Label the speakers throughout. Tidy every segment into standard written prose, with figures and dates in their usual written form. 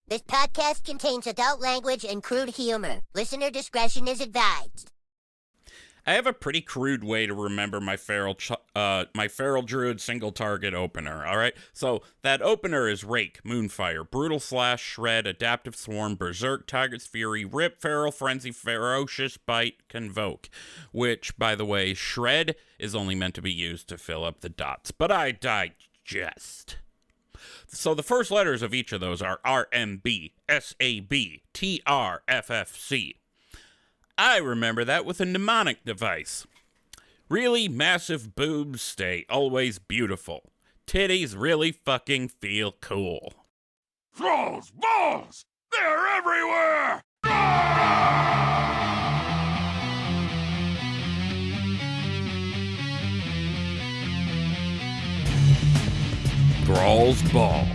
Speaker 1: This podcast contains adult language and crude humor. Listener discretion is advised.
Speaker 2: I have a pretty crude way to remember my feral druid single target opener, alright? So, that opener is Rake, Moonfire, Brutal Slash, Shred, Adaptive Swarm, Berserk, Tiger's Fury, Rip, Feral, Frenzy, Ferocious Bite, Convoke. Which, by the way, Shred is only meant to be used to fill up the dots. But I digest. So the first letters of each of those are RMB, SAB, TRFFC. I remember that with a mnemonic device. Really massive boobs stay always beautiful. Titties really fucking feel cool.
Speaker 3: Thrall's balls! They're everywhere!
Speaker 2: Thrall's Balls,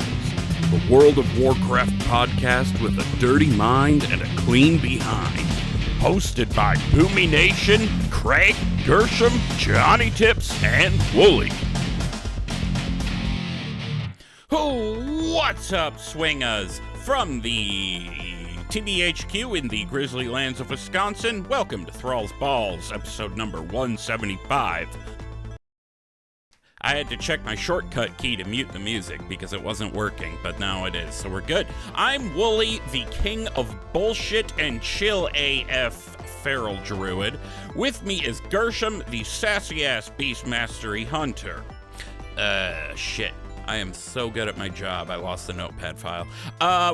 Speaker 2: the World of Warcraft podcast with a dirty mind and a clean behind. Hosted by Boomy Nation, Craig, Gershom, Johnny Tips, and Wooly. Oh, what's up, swingaz? From the TBHQ in the grizzly lands of Wisconsin, welcome to Thrall's Balls, episode number 175. I had to check my shortcut key to mute the music because it wasn't working, but now it is, so we're good. I'm Wooly, the king of bullshit and chill AF feral druid. With me is Gershom, the sassy-ass beast mastery hunter. Shit. I am so good at my job, I lost the notepad file.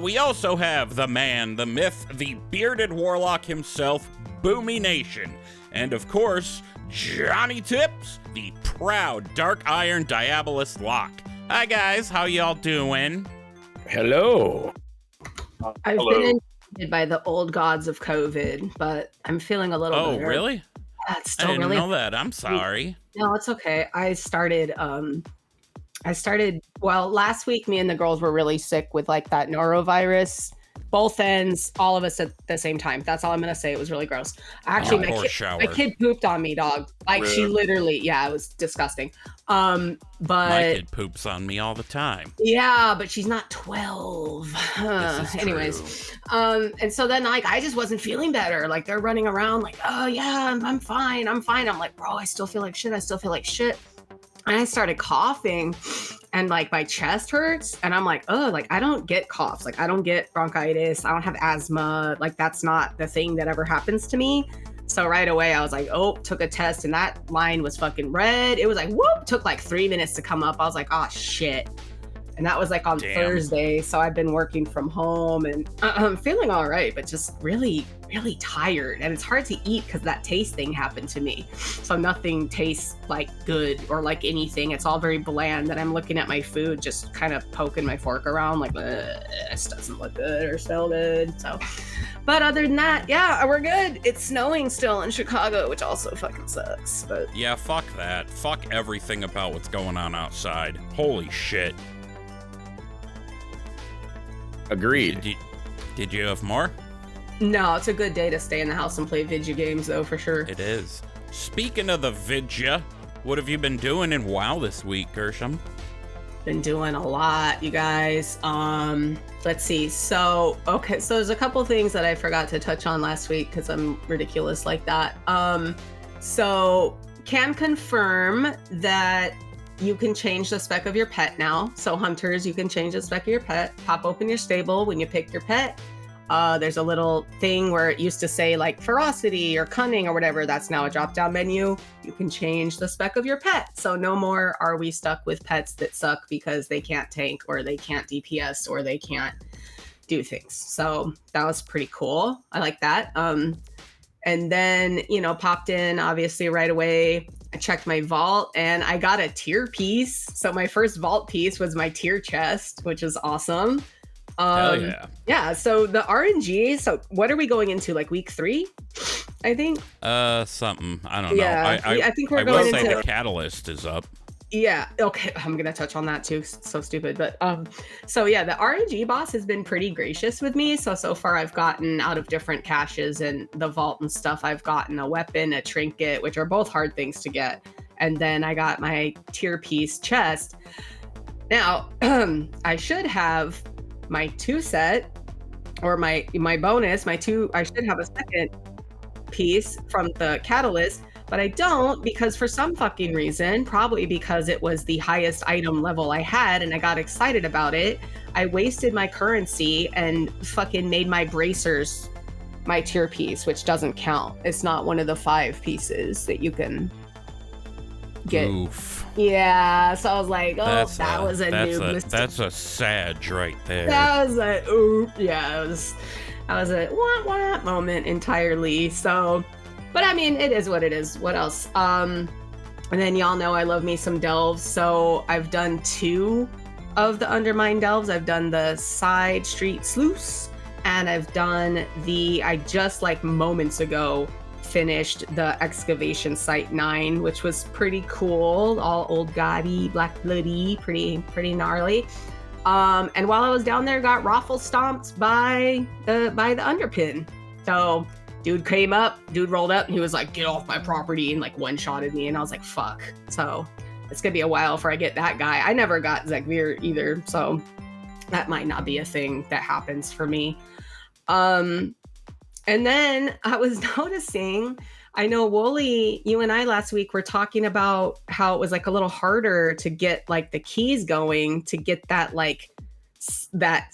Speaker 2: We also have the man, the myth, the bearded warlock himself, Boomy Nation. And of course, Johnny Tips, the proud Dark Iron Diabolist Lock. Hi guys, how y'all doing?
Speaker 4: Hello.
Speaker 5: I've been infected by the old gods of COVID, but I'm feeling a little better.
Speaker 2: Oh, really?
Speaker 5: It's still
Speaker 2: I didn't
Speaker 5: really
Speaker 2: know that. I'm sorry.
Speaker 5: No, it's okay. I started, well, last week me and the girls were really sick with like that norovirus. Both ends, all of us at the same time. That's all I'm gonna say. It was really gross. Actually, my kid pooped on me, dog. Like she literally, yeah, it was disgusting. But
Speaker 2: my kid poops on me all the time.
Speaker 5: Yeah, but she's not 12. Anyways, and so then like I just wasn't feeling better. Like they're running around like, oh yeah, I'm fine. I'm like, bro, I still feel like shit. And I started coughing and like my chest hurts and I'm like, oh, like I don't get coughs. Like I don't get bronchitis. I don't have asthma. Like that's not the thing that ever happens to me. So right away I was like, oh, took a test and that line was fucking red. It was like, whoop, took like 3 minutes to come up. I was like, oh shit. And that was like on Thursday. So I've been working from home and I'm feeling all right, but just really, really tired. And it's hard to eat because that taste thing happened to me. So nothing tastes like good or like anything. It's all very bland. And I'm looking at my food, just kind of poking my fork around like, this doesn't look good or smell good. So, but other than that, yeah, we're good. It's snowing still in Chicago, which also fucking sucks. But
Speaker 2: yeah, fuck that. Fuck everything about what's going on outside. Holy shit.
Speaker 4: Agreed.
Speaker 2: Did you have more?
Speaker 5: No, it's a good day to stay in the house and play video games, though, for sure.
Speaker 2: It is. Speaking of the vidya, what have you been doing in WoW this week, Gershom?
Speaker 5: Been doing a lot, you guys. Let's see. So there's a couple things that I forgot to touch on last week because I'm ridiculous like that. So can confirm that you can change the spec of your pet now. So hunters, you can change the spec of your pet. Pop open your stable when you pick your pet. There's a little thing where it used to say like ferocity or cunning or whatever. That's now a drop-down menu. You can change the spec of your pet. So no more are we stuck with pets that suck because they can't tank or they can't DPS or they can't do things. So that was pretty cool. I like that. And then, popped in obviously right away. I checked my vault and I got a tier piece. So my first vault piece was my tier chest, which is awesome.
Speaker 2: Hell yeah.
Speaker 5: Yeah, so the RNG, so what are we going into, like week 3, I think?
Speaker 2: Something. I don't know.
Speaker 5: I think we're going into...
Speaker 2: I will say the catalyst is up.
Speaker 5: Yeah, okay, I'm gonna touch on that too, so stupid, but so yeah, the RNG boss has been pretty gracious with me. So far I've gotten out of different caches and the vault and stuff, I've gotten a weapon, a trinket, which are both hard things to get, and then I got my tier piece chest. Now I should have my 2 set or my bonus, my two, I should have a second piece from the catalyst, but I don't, because for some fucking reason, probably because it was the highest item level I had and I got excited about it, I wasted my currency and fucking made my bracers my tier piece, which doesn't count. It's not one of the 5 pieces that you can get.
Speaker 2: Oof.
Speaker 5: Yeah, so I was like, oh, that was a noob mistake.
Speaker 2: That's a Sag right there.
Speaker 5: That was a oop. Yeah, it was a wah moment entirely. So, but I mean, it is what it is. What else? And then y'all know I love me some delves. So I've done 2 of the Undermine delves. I've done the side street sluice, and I've done I just like moments ago finished the excavation site 9, which was pretty cool. All old gaudy, black bloody, pretty gnarly. And while I was down there, got raffle stomped by the underpin. So dude came up, rolled up, and he was like, "Get off my property," and like one-shotted me, and I was like, fuck. So it's gonna be a while before I get that guy. I never got Zekvir either, so that might not be a thing that happens for me. And then I was noticing, I know Wooly, you and I last week were talking about how it was like a little harder to get like the keys going, to get that like that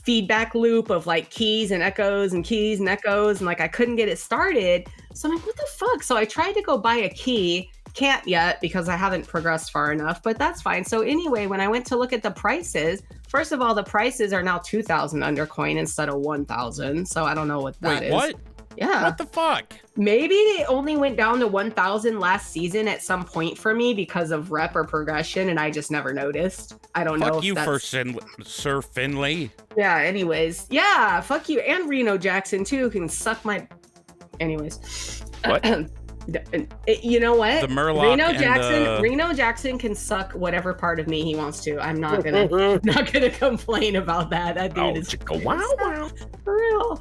Speaker 5: feedback loop of like keys and echoes and keys and echoes, and like I couldn't get it started. So I'm like, what the fuck? So I tried to go buy a key. Can't yet because I haven't progressed far enough, but that's fine. So anyway, when I went to look at the prices, first of all, the prices are now 2,000 undercoin instead of 1,000. So I don't know what that is.
Speaker 2: Wait, what?
Speaker 5: Yeah.
Speaker 2: What the fuck?
Speaker 5: Maybe it only went down to 1,000 last season at some point for me because of rep or progression, and I just never noticed. I don't know.
Speaker 2: Fuck you for Sir Finley.
Speaker 5: Yeah, anyways. Yeah, fuck you. And Reno Jackson, too, can suck my... Anyways.
Speaker 4: What?
Speaker 5: You know what?
Speaker 2: The Murloc
Speaker 5: Reno Jackson can suck whatever part of me he wants to. I'm not gonna complain about that. That dude is
Speaker 4: wow.
Speaker 5: For real.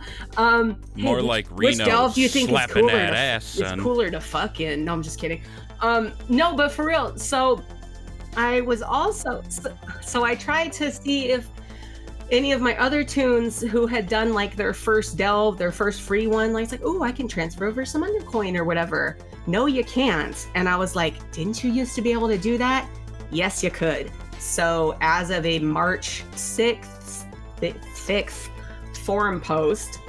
Speaker 2: More like Reno
Speaker 5: delve do you think
Speaker 2: slapping
Speaker 5: is cooler
Speaker 2: that
Speaker 5: to,
Speaker 2: ass, son.
Speaker 5: It's cooler to fucking. No, I'm just kidding. No, but for real. So I was also so I tried to see if any of my other tunes who had done like their first delve, their first free one, like it's like, oh, I can transfer over some undercoin or whatever. No, you can't. And I was like, didn't you used to be able to do that? Yes, you could. So as of a March 6th forum post,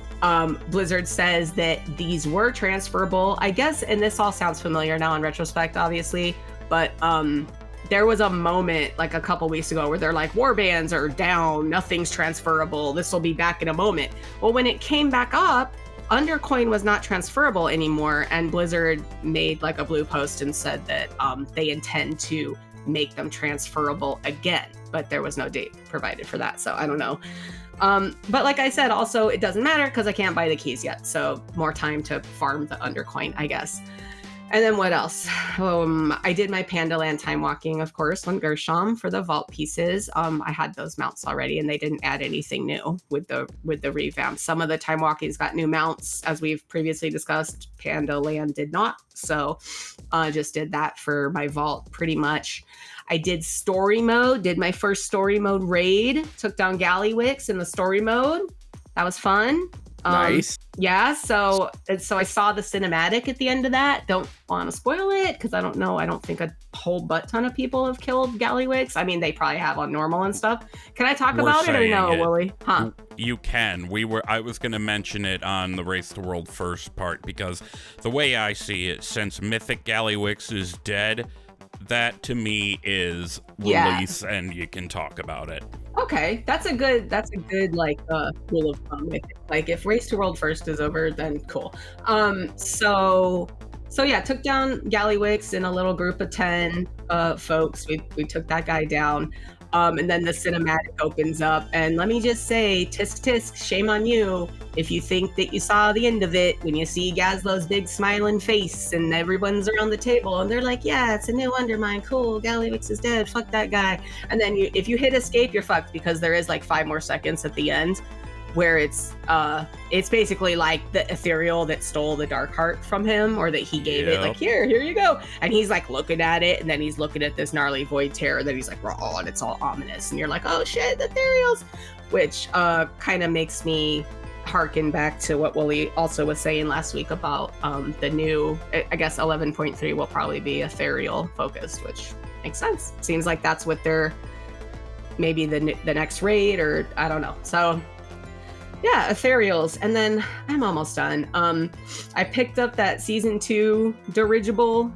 Speaker 5: Blizzard says that these were transferable, I guess, and this all sounds familiar now in retrospect, obviously, but there was a moment like a couple weeks ago where they're like, warbands are down, nothing's transferable, this will be back in a moment. Well, when it came back up, undercoin was not transferable anymore, and Blizzard made like a blue post and said that they intend to make them transferable again, but there was no date provided for that, so I don't know. But like I said, also it doesn't matter because I can't buy the keys yet, so more time to farm the undercoin, I guess. And then what else? I did my Pandaland time walking, of course, on Gershom for the vault pieces. I had those mounts already, and they didn't add anything new with the revamp. Some of the time walkings got new mounts, as we've previously discussed. Pandaland did not, so just did that for my vault pretty much. I did story mode, did my first story mode raid, took down Gallywix in the story mode. That was fun.
Speaker 4: Nice.
Speaker 5: Yeah, so I saw the cinematic at the end of that. Don't want to spoil it because I don't know. I don't think a whole butt ton of people have killed Gallywix. I mean, they probably have on normal and stuff. Can I talk about it or no, Willie? Huh?
Speaker 2: You can. I was going to mention it on the Race to World First part because the way I see it, since Mythic Gallywix is dead, that to me is release, and you can talk about it.
Speaker 5: Okay, that's a good like rule of thumb. Like if Race to World First is over, then cool. So yeah, took down Gallywix in a little group of 10 folks. We took that guy down. And then the cinematic opens up, and let me just say, tisk tisk, shame on you if you think that you saw the end of it when you see Gazlo's big smiling face and everyone's around the table and they're like, yeah, it's a new Undermine, cool, Gallywix is dead, fuck that guy. And then if you hit escape, you're fucked because there is like 5 more seconds at the end. where it's basically like the ethereal that stole the dark heart from him, or that he gave it, like, here you go. And he's like looking at it, and then he's looking at this gnarly void terror that he's like, raw, and it's all ominous, and you're like, oh shit, the ethereals, which kind of makes me harken back to what Wooly also was saying last week about the new, I guess 11.3 will probably be ethereal focused, which makes sense. Seems like that's what they're maybe the next raid, or I don't know. So yeah, ethereals. And then I'm almost done. I picked up that season 2 dirigible.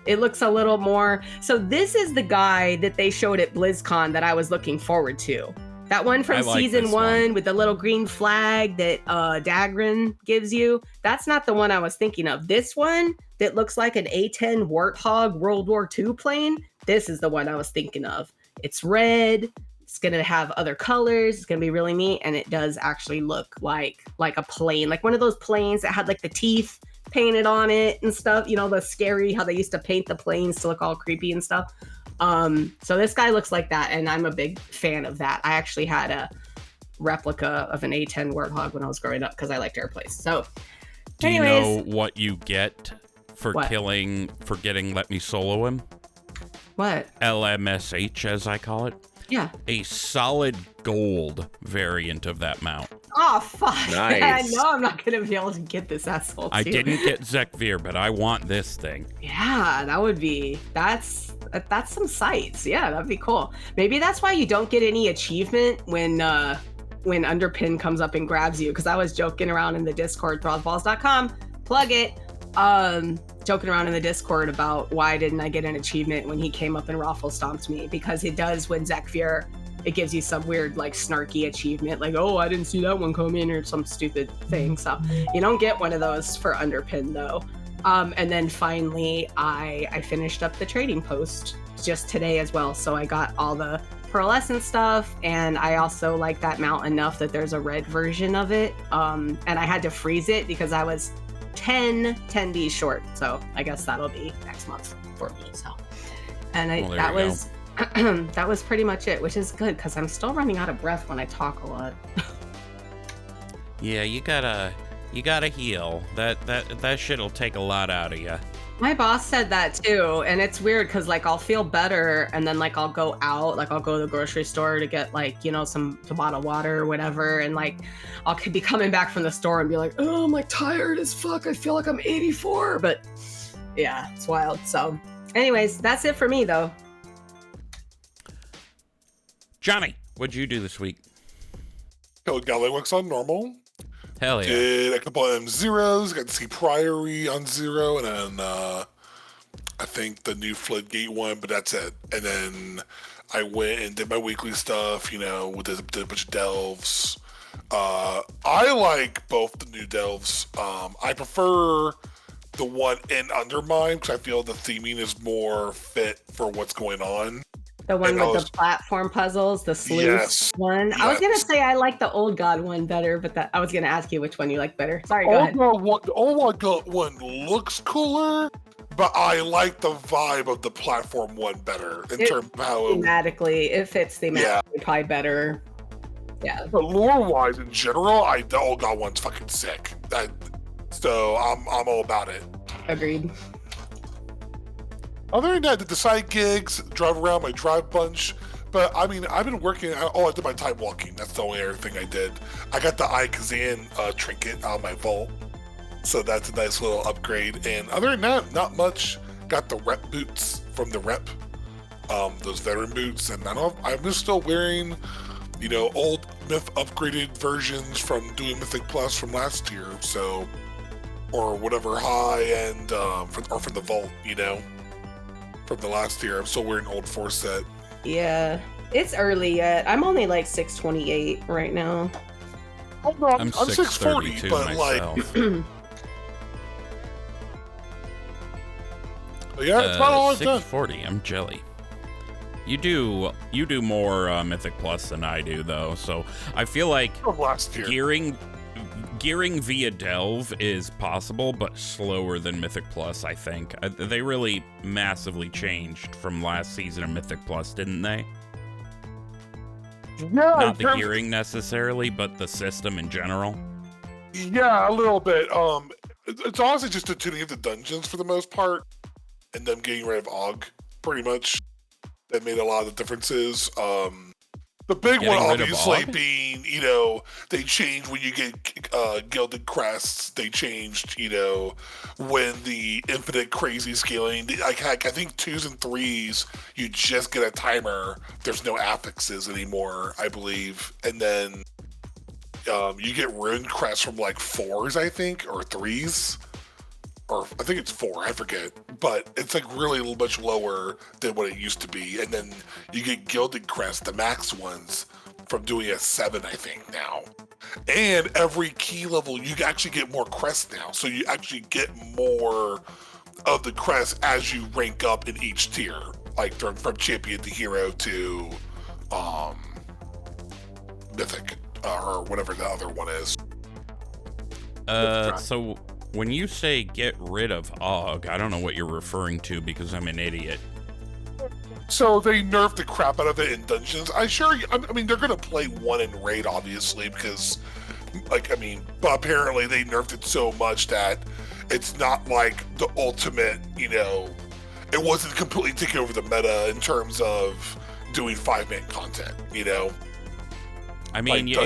Speaker 5: It looks a little more, so this is the guy that they showed at BlizzCon that I was looking forward to. That one from season 1 with the little green flag that Dagran gives you. That's not the one I was thinking of. This one that looks like an A-10 Warthog World War II plane. This is the one I was thinking of. It's red. It's going to have other colors. It's going to be really neat. And it does actually look like a plane, like one of those planes that had like the teeth painted on it and stuff. You know, the scary, how they used to paint the planes to look all creepy and stuff. So this guy looks like that, and I'm a big fan of that. I actually had a replica of an A-10 Warthog when I was growing up because I liked airplanes. So,
Speaker 2: do you know what you get for getting Let Me Solo Him?
Speaker 5: What?
Speaker 2: LMSH, as I call it.
Speaker 5: Yeah.
Speaker 2: A solid gold variant of that mount.
Speaker 5: Oh, fuck.
Speaker 4: Nice.
Speaker 5: I know I'm not going to be able to get this asshole, too.
Speaker 2: I didn't get Zekvir, but I want this thing.
Speaker 5: Yeah, that would be... That's some sights. Yeah, that'd be cool. Maybe that's why you don't get any achievement when Underpin comes up and grabs you, because I was joking around in the Discord, thrallsballs.com, plug it, joking around in the Discord about why didn't I get an achievement when he came up and raffle stomped me, because it does when Zekvir, it gives you some weird like snarky achievement, like, oh, I didn't see that one come in, or some stupid thing. So you don't get one of those for Underpin though. And then finally I finished up the trading post just today as well. So I got all the pearlescent stuff, and I also like that mount enough that there's a red version of it. And I had to freeze it because I was 10 days short. So I guess that'll be next month for me. So, and that was that was pretty much it, which is good because I'm still running out of breath when I talk a lot.
Speaker 2: Yeah, you gotta heal. That shit'll take a lot out of you.
Speaker 5: My boss said that too, and it's weird because like I'll feel better, and then like I'll go out, like I'll go to the grocery store to get like, you know, some bottled water or whatever, and like I'll be coming back from the store and be like, oh, I'm like tired as fuck. I feel like I'm 84, but yeah, it's wild. So, anyways, that's it for me though.
Speaker 2: Johnny, what'd you do this week?
Speaker 3: Killed Gallywix on normal.
Speaker 2: Hell yeah.
Speaker 3: Did a couple of M0s, got to see Priory on 0, and then I think the new Floodgate one, but that's it. And then I went and did my weekly stuff, you know, did a bunch of delves. I like both the new delves. I prefer the one in Undermine because I feel the theming is more fit for what's going on.
Speaker 5: The one with the platform puzzles, the sleuth one.
Speaker 3: Yes.
Speaker 5: I was gonna say I like the Old God one better, but I was gonna ask you which one you like better. Sorry, go ahead.
Speaker 3: The Old God one looks cooler, but I like the vibe of the platform one better in terms of how
Speaker 5: thematically it fits thematically probably better. Yeah.
Speaker 3: But lore-wise, in general, the Old God one's fucking sick. So I'm all about it.
Speaker 5: Agreed.
Speaker 3: Other than that, I did the side gigs, drive around my drive bunch. But I mean, I've been working. I did my time walking. That's the only other thing I did. I got the Kazan trinket out of my vault, so that's a nice little upgrade. And other than that, not much. Got the rep boots from the rep, those veteran boots, and I'm just still wearing, you know, old Myth upgraded versions from doing Mythic Plus from last year. So, or whatever high end, or from the vault, you know. From the last year, I'm still wearing old 4 set.
Speaker 5: Yeah, it's early yet. I'm only like 628 right now.
Speaker 3: Oh no, I'm 640, but
Speaker 2: myself.
Speaker 3: Like, yeah, it's not all I've done.
Speaker 2: 640. I'm jelly. You do more Mythic Plus than I do though, so I feel like
Speaker 3: Last year.
Speaker 2: Gearing via Delve is possible, but slower than Mythic Plus, I think. They really massively changed from last season of Mythic Plus, didn't they?
Speaker 3: Yeah,
Speaker 2: Not the gearing necessarily, but the system in general.
Speaker 3: Yeah, a little bit. It's honestly just the tuning of the dungeons for the most part, and them getting rid of Og, pretty much. That made a lot of the differences. The big one, obviously, being, you know, they changed when you get gilded crests. They changed, you know, when the infinite crazy scaling. I think 2s and 3s, you just get a timer. There's no affixes anymore, I believe. And then you get rune crests from like 4s, I think, or 3s. Or I think it's 4, I forget. But it's like really much lower than what it used to be. And then you get gilded crests, the max ones, from doing a 7, I think, now. And every key level, you actually get more crests now. So you actually get more of the crests as you rank up in each tier. Like from champion to hero to mythic, or whatever the other one is.
Speaker 2: So when you say get rid of Og, I don't know what you're referring to because I'm an idiot.
Speaker 3: So they nerfed the crap out of it in dungeons. I mean, they're gonna play 1 in raid, obviously, because, like, I mean, but apparently they nerfed it so much that it's not like the ultimate, you know, it wasn't completely taking over the meta in terms of doing 5-man content, you know?
Speaker 2: I mean,
Speaker 3: like
Speaker 2: you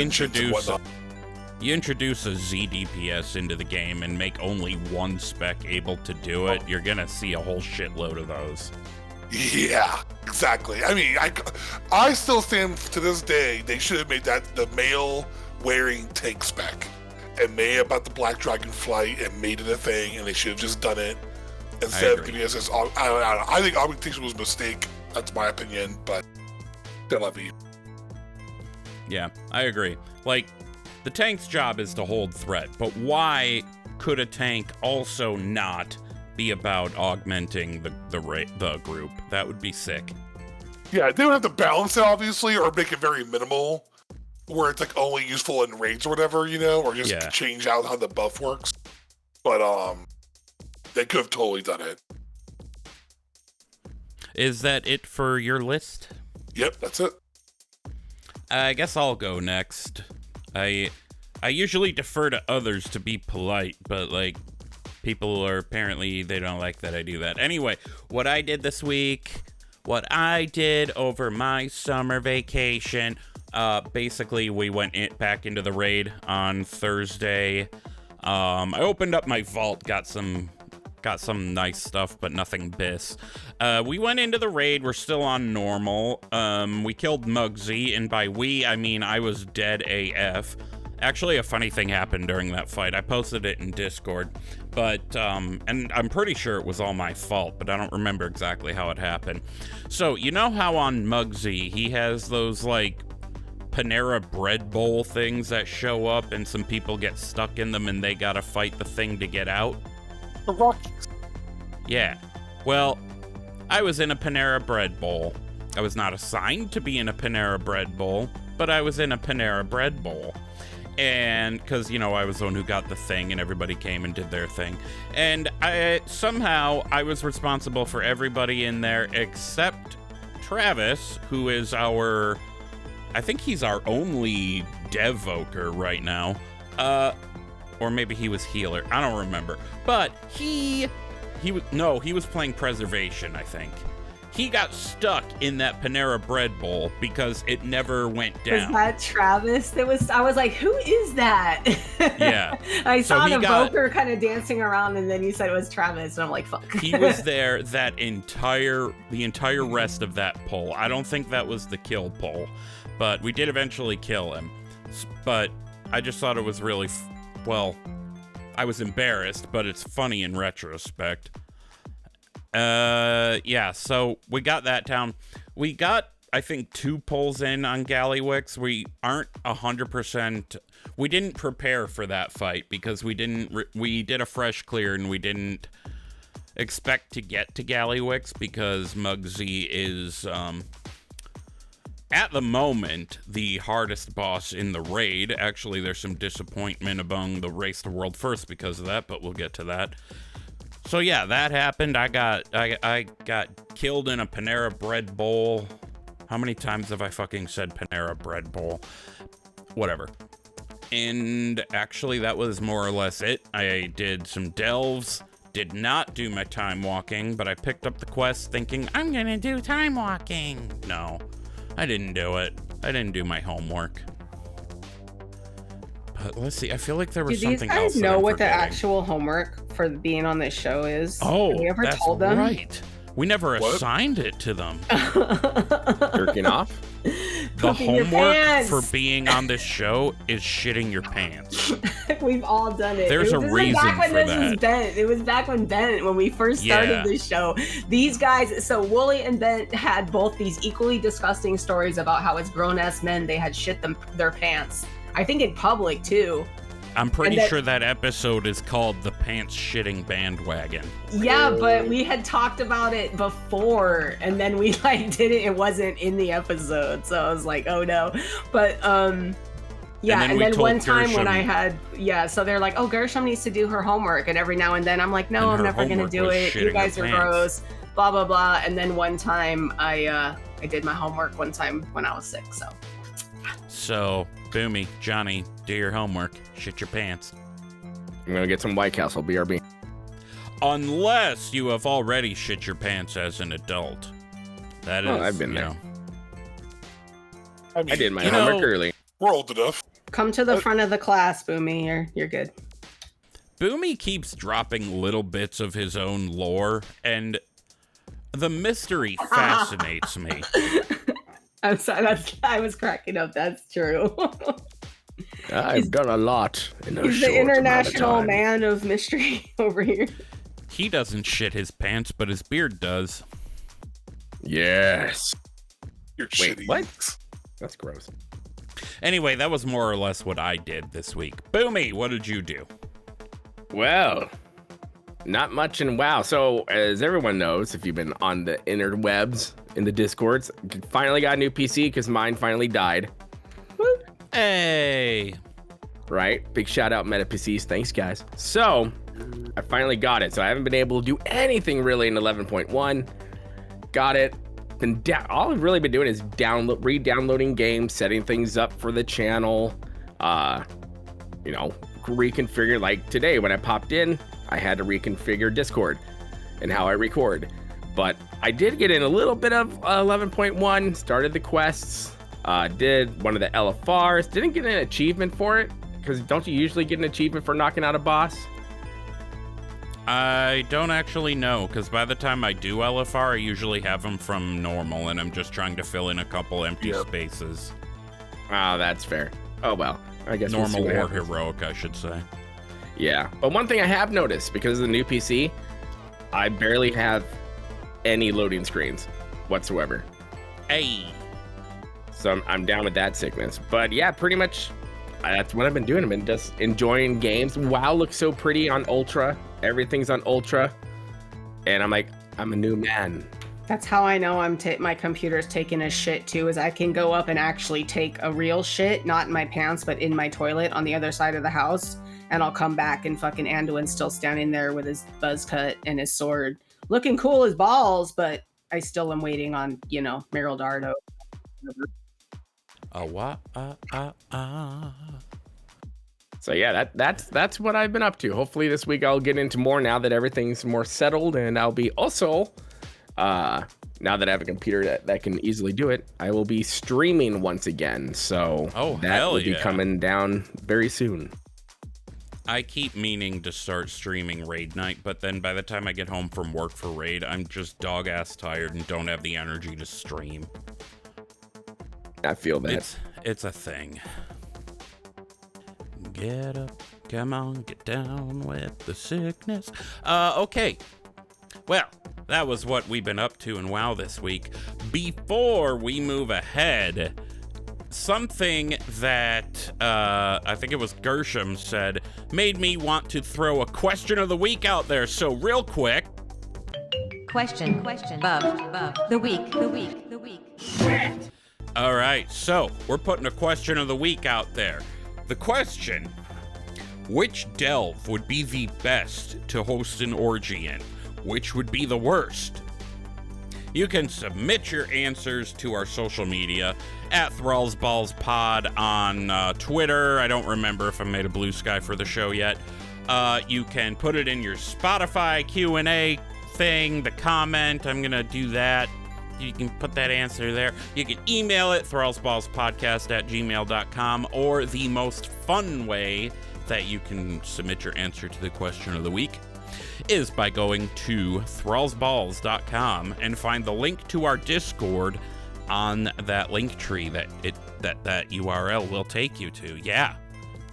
Speaker 2: introduce a Z DPS into the game and make only one spec able to do it, you're gonna see a whole shitload of those.
Speaker 3: Yeah, exactly. I mean, I still stand to this day, they should have made that the male wearing tank spec and made about the Black Dragon flight and made it a thing, and they should have just done it instead of giving us this. I don't know. I think augmentation was a mistake. That's my opinion, but still love you.
Speaker 2: Yeah, I agree. Like, the tank's job is to hold threat, but why could a tank also not be about augmenting the group? That would be sick.
Speaker 3: Yeah, they would have to balance it, obviously, or make it very minimal, where it's like only useful in raids or whatever, you know, or just change out how the buff works. But they could have totally done it.
Speaker 2: Is that it for your list?
Speaker 3: Yep, that's it.
Speaker 2: I guess I'll go next. I usually defer to others to be polite, but like people are apparently they don't like that I do that. Anyway, what I did this week, what I did over my summer vacation, basically we went back into the raid on Thursday. I opened up my vault, got some nice stuff, but nothing bis. We went into the raid. We're still on normal. We killed Mugsy, and by we, I mean I was dead AF. Actually, a funny thing happened during that fight. I posted it in Discord, but, and I'm pretty sure it was all my fault, but I don't remember exactly how it happened. So, you know how on Mugsy, he has those, like, Panera bread bowl things that show up, and some people get stuck in them, and they gotta fight the thing to get out?
Speaker 3: The Rockies.
Speaker 2: Yeah. Well, I was in a Panera bread bowl. I was not assigned to be in a Panera bread bowl, but I was in a Panera bread bowl. And because, you know, I was the one who got the thing and everybody came and did their thing. And somehow I was responsible for everybody in there except Travis, who is I think he's our only devoker right now. Or maybe he was healer. I don't remember. But he was playing preservation, I think. He got stuck in that Panera bread bowl because it never went down.
Speaker 5: Was that Travis? I was like, who is that?
Speaker 2: Yeah.
Speaker 5: I saw the Evoker kind of dancing around, and then you said it was Travis, and I'm like, fuck.
Speaker 2: He was there the entire rest of that poll. I don't think that was the kill poll, but we did eventually kill him. But I just thought it was really, I was embarrassed, but it's funny in retrospect. Yeah, so we got that down. We got, I think, 2 polls in on Gallywix. We aren't 100%. We didn't prepare for that fight because we did a fresh clear and we didn't expect to get to Gallywix because Mugsy is, at the moment, the hardest boss in the raid. Actually, there's some disappointment among the Race to World First because of that, but we'll get to that. So yeah, that happened. I got killed in a Panera bread bowl. How many times have I fucking said Panera bread bowl? Whatever. And actually, that was more or less it. I did some delves. Did not do my time walking, but I picked up the quest thinking, I'm gonna do time walking. No, I didn't do it. I didn't do my homework. But let's see, I feel like there was something else.
Speaker 5: Do these guys know what the
Speaker 2: forgetting.
Speaker 5: actual homework for being on this show is?
Speaker 2: Oh,
Speaker 5: have we ever
Speaker 2: that's
Speaker 5: told them?
Speaker 2: right. We never assigned it to them.
Speaker 4: Jerking off?
Speaker 2: The
Speaker 5: Pooping your
Speaker 2: homework
Speaker 5: pants.
Speaker 2: for being on this show is shitting your pants.
Speaker 5: We've all done it.
Speaker 2: There's a reason for that.
Speaker 5: It was back when when we first started this show. These guys, so Wooly and Bent had both these equally disgusting stories about how as grown-ass men they had shit their pants. I think in public too.
Speaker 2: I'm pretty sure that episode is called The Pants Shitting Bandwagon.
Speaker 5: Yeah, but we had talked about it before, and then we did it. It wasn't in the episode, so I was like, oh no. But yeah, and then one time
Speaker 2: Gershom,
Speaker 5: when I had so they're like, oh, Gershom needs to do her homework, and every now and then I'm like, no, I'm never gonna do it. You guys are gross. Blah blah blah. And then one time I did my homework one time when I was sick. So
Speaker 2: Boomy, Johnny, do your homework. Shit your pants.
Speaker 4: I'm gonna get some White Castle BRB.
Speaker 2: Unless you have already shit your pants as an adult. That is,
Speaker 4: I've been there.
Speaker 3: I
Speaker 4: did my homework early.
Speaker 3: We're old enough.
Speaker 5: come to the front of the class, Boomy. You're good.
Speaker 2: Boomy keeps dropping little bits of his own lore, and the mystery fascinates me.
Speaker 5: I'm sorry, I was cracking up. That's true.
Speaker 4: I've done a lot in a
Speaker 5: He's
Speaker 4: short
Speaker 5: the
Speaker 4: amount of
Speaker 5: international
Speaker 4: time.
Speaker 5: man of mystery over here.
Speaker 2: He doesn't shit his pants, but his beard does.
Speaker 4: Yes.
Speaker 3: You're
Speaker 4: Wait,
Speaker 3: shitty.
Speaker 4: what? That's gross.
Speaker 2: Anyway, that was more or less what I did this week. Boomy, what did you do?
Speaker 4: Well, not much in WoW. So, as everyone knows, if you've been on the interwebs, in the Discords, finally got a new PC because mine finally died.
Speaker 2: Hey.
Speaker 4: Right? Big shout out Meta PCs. Thanks, guys. So, I finally got it. So, I haven't been able to do anything really in 11.1. Got it. All I've really been doing is re-downloading games, setting things up for the channel, reconfigure. Like today when I popped in, I had to reconfigure Discord and how I record. But I did get in a little bit of 11.1, started the quests, did one of the LFRs, didn't get an achievement for it, because don't you usually get an achievement for knocking out a boss?
Speaker 2: I don't actually know, because by the time I do LFR, I usually have them from normal, and I'm just trying to fill in a couple empty spaces.
Speaker 4: Oh, that's fair. Oh, well, I guess
Speaker 2: normal
Speaker 4: we'll see
Speaker 2: or
Speaker 4: what happens.
Speaker 2: heroic, I should say.
Speaker 4: Yeah, but one thing I have noticed, because of the new PC, I barely have any loading screens whatsoever.
Speaker 2: Hey.
Speaker 4: So I'm down with that sickness. But yeah, pretty much that's what I've been doing. I've been just enjoying games. WoW looks so pretty on Ultra. Everything's on Ultra. And I'm like, I'm a new man.
Speaker 5: That's how I know my computer's taking a shit too, is I can go up and actually take a real shit, not in my pants, but in my toilet on the other side of the house. And I'll come back and fucking Anduin's still standing there with his buzz cut and his sword. Looking cool as balls, but I still am waiting on, Meryl Dardo.
Speaker 4: So yeah, that's what I've been up to. Hopefully this week I'll get into more now that everything's more settled, and I'll be also now that I have a computer that can easily do it, I will be streaming once again. So that will be coming down very soon.
Speaker 2: I keep meaning to start streaming Raid Night, but then by the time I get home from work for Raid, I'm just dog-ass tired and don't have the energy to stream.
Speaker 4: I feel that.
Speaker 2: It's a thing. Get up, come on, get down with the sickness. Okay. Well, that was what we've been up to in WoW this week. Before we move ahead, something that I think it was Gershom said made me want to throw a question of the week out there. So real quick.
Speaker 6: Question, the week.
Speaker 2: All right, so we're putting a question of the week out there. The question, which delve would be the best to host an orgy in? Which would be the worst? You can submit your answers to our social media at ThrallsBallsPod on Twitter. I don't remember if I made a blue sky for the show yet. You can put it in your Spotify Q&A thing, the comment. I'm going to do that. You can put that answer there. You can email it, thrallsballspodcast@gmail.com, or the most fun way that you can submit your answer to the question of the week is by going to thrallsballs.com and find the link to our Discord on that link tree that URL will take you to. Yeah.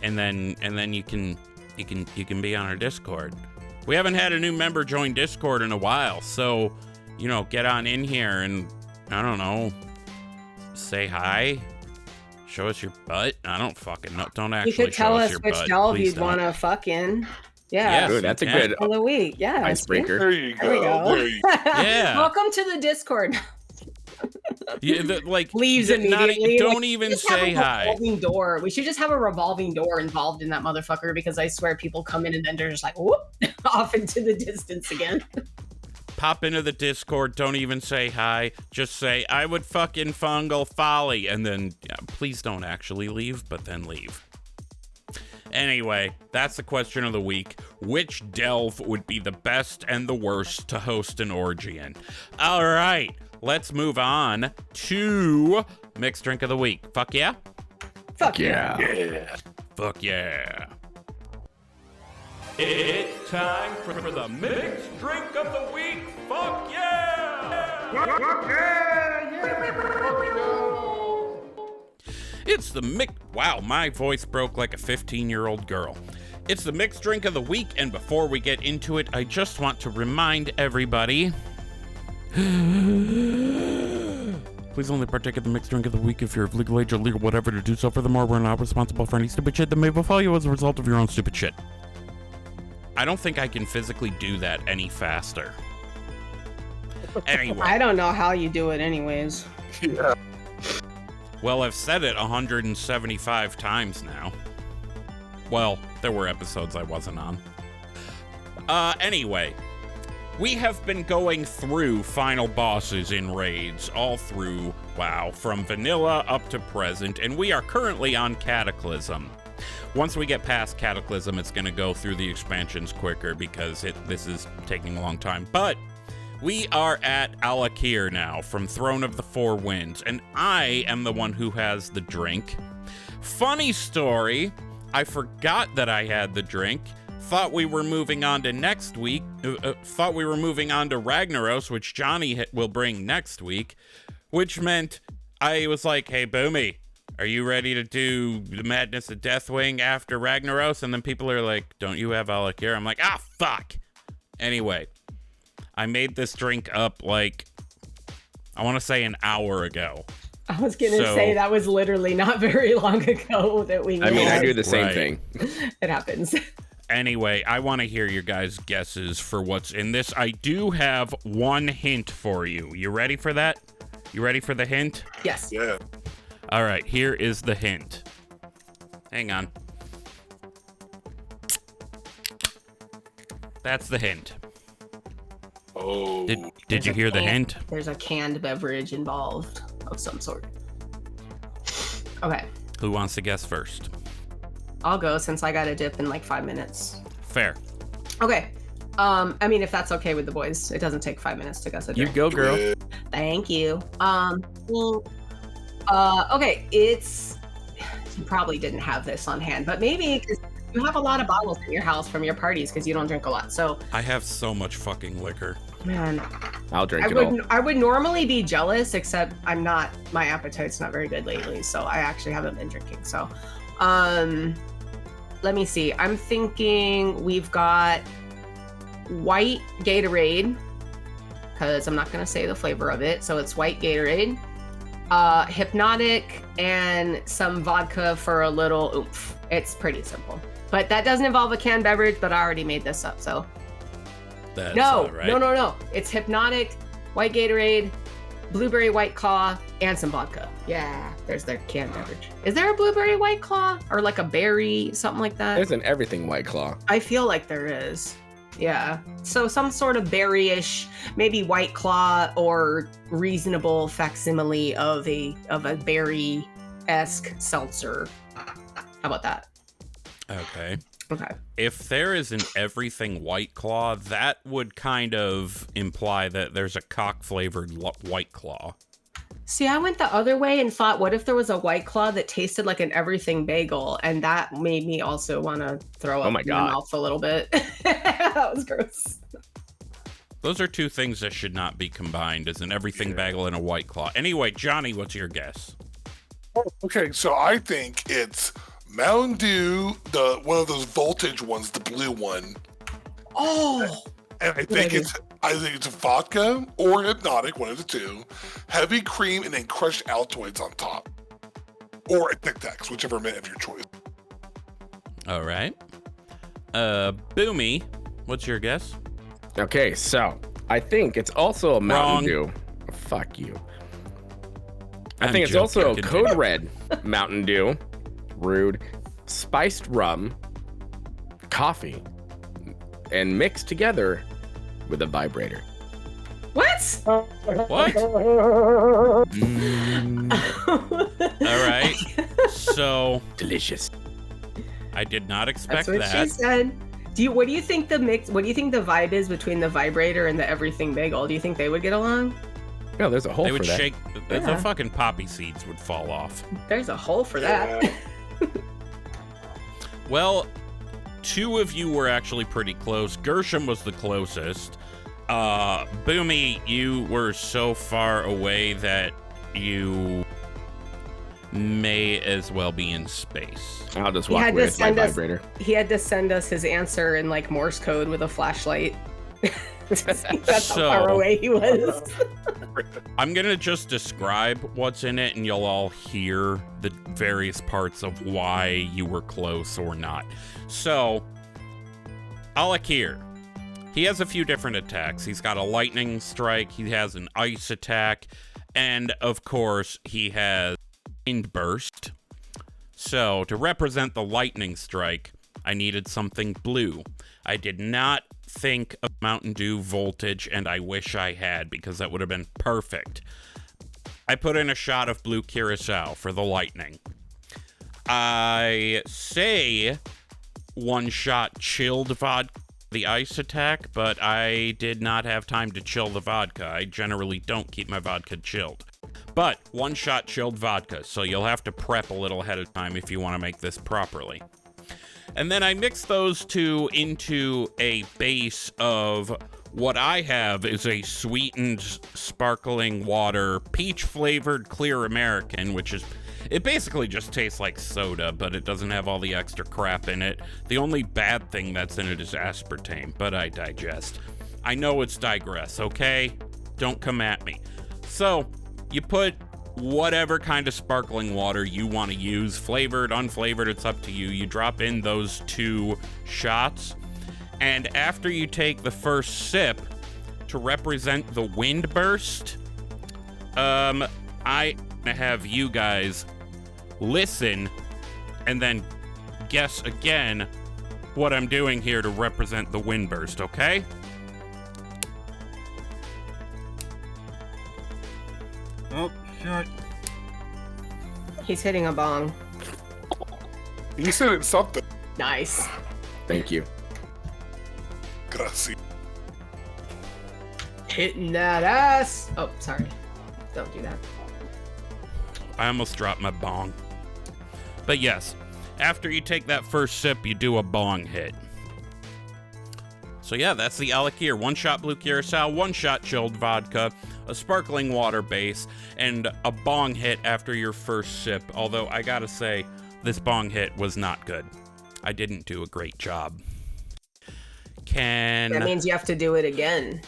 Speaker 2: And then you can be on our Discord. We haven't had a new member join Discord in a while, so get on in here and, I don't know, say hi, show us your butt. I don't fucking know. Don't actually show us your butt.
Speaker 5: You could tell us which delve you'd want to fuck in. Yeah.
Speaker 2: Yes,
Speaker 4: that's a good
Speaker 5: of the week. Yeah.
Speaker 4: icebreaker.
Speaker 3: There you go.
Speaker 5: There we go.
Speaker 3: There you go.
Speaker 2: Yeah.
Speaker 5: Welcome to the Discord.
Speaker 2: Leaves
Speaker 5: immediately.
Speaker 2: Don't even say hi.
Speaker 5: Revolving door. We should just have a revolving door involved in that motherfucker, because I swear people come in and then they're just like, whoop, off into the distance again.
Speaker 2: Pop into the Discord, don't even say hi, just say, I would fucking fungal folly, and then please don't actually leave, but then leave. Anyway, that's the question of the week. Which delve would be the best and the worst to host an orgy in? All right, let's move on to mixed drink of the week. Fuck yeah?
Speaker 5: Fuck
Speaker 4: yeah.
Speaker 3: Yeah.
Speaker 2: Fuck yeah. It's time for the mixed drink of the week. Fuck yeah! Fuck yeah! It's the Wow, my voice broke like a 15-year-old girl. It's the mixed drink of the week, and before we get into it, I just want to remind everybody. Please only partake of the mixed drink of the week if you're of legal age or legal whatever to do so. Furthermore, we're not responsible for any stupid shit that may befall you as a result of your own stupid shit. I don't think I can physically do that any faster. Anyway.
Speaker 5: I don't know how you do it anyways.
Speaker 3: Yeah.
Speaker 2: Well, I've said it 175 times now. Well, there were episodes I wasn't on. Anyway, we have been going through final bosses in raids all through WoW, from vanilla up to present, and we are currently on Cataclysm. Once we get past Cataclysm, it's going to go through the expansions quicker because this is taking a long time. But we are at Alakir now from Throne of the Four Winds, and I am the one who has the drink. Funny story, I forgot that I had the drink. Thought we were moving on to next week. Thought we were moving on to Ragnaros, which Johnnie will bring next week, which meant I was like, hey, Boomy, are you ready to do the Madness of Deathwing after Ragnaros? And then people are like, don't you have Alakir? I'm like, fuck. Anyway, I made this drink up like, I want to say an hour ago.
Speaker 5: I was going to say that was literally not very long ago that we
Speaker 4: I do the same thing.
Speaker 5: It happens.
Speaker 2: Anyway, I want to hear your guys' guesses for what's in this. I do have one hint for you. You ready for that? You ready for the hint?
Speaker 5: Yes.
Speaker 3: Yeah.
Speaker 2: All right, here is the hint. Hang on. That's the hint.
Speaker 3: Oh.
Speaker 2: Did you hear the hint?
Speaker 5: There's a canned beverage involved of some sort. Okay.
Speaker 2: Who wants to guess first?
Speaker 5: I'll go since I got a dip in like 5 minutes.
Speaker 2: Fair.
Speaker 5: Okay. I mean, if that's okay with the boys, it doesn't take 5 minutes to guess a drink.
Speaker 4: You go, girl.
Speaker 5: Thank you. Okay, you probably didn't have this on hand, but maybe because you have a lot of bottles in your house from your parties because you don't drink a lot. So
Speaker 2: I have so much fucking liquor.
Speaker 5: Man,
Speaker 4: I'll drink it all.
Speaker 5: I would normally be jealous, except I'm not. My appetite's not very good lately, so I actually haven't been drinking. So, let me see. I'm thinking we've got white Gatorade, because I'm not gonna say the flavor of it. So it's white Gatorade, Hypnotic, and some vodka for a little oomph. It's pretty simple, but that doesn't involve a canned beverage. But I already made this up, so.
Speaker 2: That's
Speaker 5: No. It's Hypnotic, white Gatorade, blueberry White Claw, and some vodka. Yeah, there's their canned beverage. Is there a blueberry White Claw or like a berry, something like that?
Speaker 4: There's an everything White Claw.
Speaker 5: I feel like there is. Yeah. So some sort of berryish, maybe White Claw or reasonable facsimile of a berry-esque seltzer. How about that?
Speaker 2: Okay.
Speaker 5: Okay.
Speaker 2: If there is an everything White Claw, that would kind of imply that there's a cock-flavored White Claw.
Speaker 5: See, I went the other way and thought, what if there was a White Claw that tasted like an everything bagel? And that made me also want to throw up in my mouth a little bit. That was gross.
Speaker 2: Those are two things that should not be combined, as an everything bagel and a White Claw. Anyway, Johnny, what's your guess?
Speaker 3: Okay, so I think it's Mountain Dew, one of those voltage ones, the blue one.
Speaker 5: Oh.
Speaker 3: And I think it's vodka or Hypnotic, one of the two, heavy cream, and then crushed Altoids on top. Or a Tic Tacs, whichever mint of your choice.
Speaker 2: All right. Boomy, what's your guess?
Speaker 4: Okay, so I think it's also a Mountain Dew. Oh, fuck you. I think it's also a Code Red Mountain Dew, rude, spiced rum, coffee, and mixed together with a vibrator.
Speaker 5: What?
Speaker 2: What? All right. So
Speaker 4: delicious.
Speaker 2: I did not expect that.
Speaker 5: That's what she said. What do you think the vibe is between the vibrator and the everything bagel? Do you think they would get along?
Speaker 4: No, there's a hole
Speaker 2: they
Speaker 4: for
Speaker 2: would
Speaker 4: that.
Speaker 2: shake. The fucking poppy seeds would fall off.
Speaker 5: There's a hole for that.
Speaker 2: Well, two of you were actually pretty close. Gershom was the closest. Boomy, you were so far away that you may as well be in space.
Speaker 4: I'll just walk away with my vibrator.
Speaker 5: He had to send us his answer in like Morse code with a flashlight. That's how far away he was.
Speaker 2: I'm gonna just describe what's in it, and you'll all hear the various parts of why you were close or not. So, Alakir, he has a few different attacks. He's got a lightning strike, he has an ice attack, and of course, he has wind burst. So, to represent the lightning strike, I needed something blue. I did not think of Mountain Dew Voltage, and I wish I had, because that would have been perfect. I put in a shot of blue curacao for the lightning. I say one shot chilled vodka, the ice attack, but I did not have time to chill the vodka. I generally don't keep my vodka chilled. But one shot chilled vodka, so you'll have to prep a little ahead of time if you want to make this properly. And then I mix those two into a base of what I have is a sweetened sparkling water, peach flavored clear American, which is, it basically just tastes like soda, but it doesn't have all the extra crap in it. The only bad thing that's in it is aspartame, but I digest. I know it's digress, okay? Don't come at me. So, you put whatever kind of sparkling water you want to use, flavored, unflavored, it's up to you. You drop in those two shots, and after you take the first sip, to represent the wind burst, I have you guys listen and then guess again what I'm doing here to represent the wind burst, okay? Oh, shit.
Speaker 5: He's hitting a bong.
Speaker 3: You said it's something.
Speaker 5: Nice.
Speaker 4: Thank you.
Speaker 3: Gracias.
Speaker 5: Hitting that ass. Oh, sorry. Don't do that.
Speaker 2: I almost dropped my bong. But yes, after you take that first sip, you do a bong hit. So yeah, that's the Alakir. One shot blue curacao, one shot chilled vodka, a sparkling water base, and a bong hit after your first sip. Although I gotta say, this bong hit was not good. I didn't do a great job.
Speaker 5: That means you have to do it again.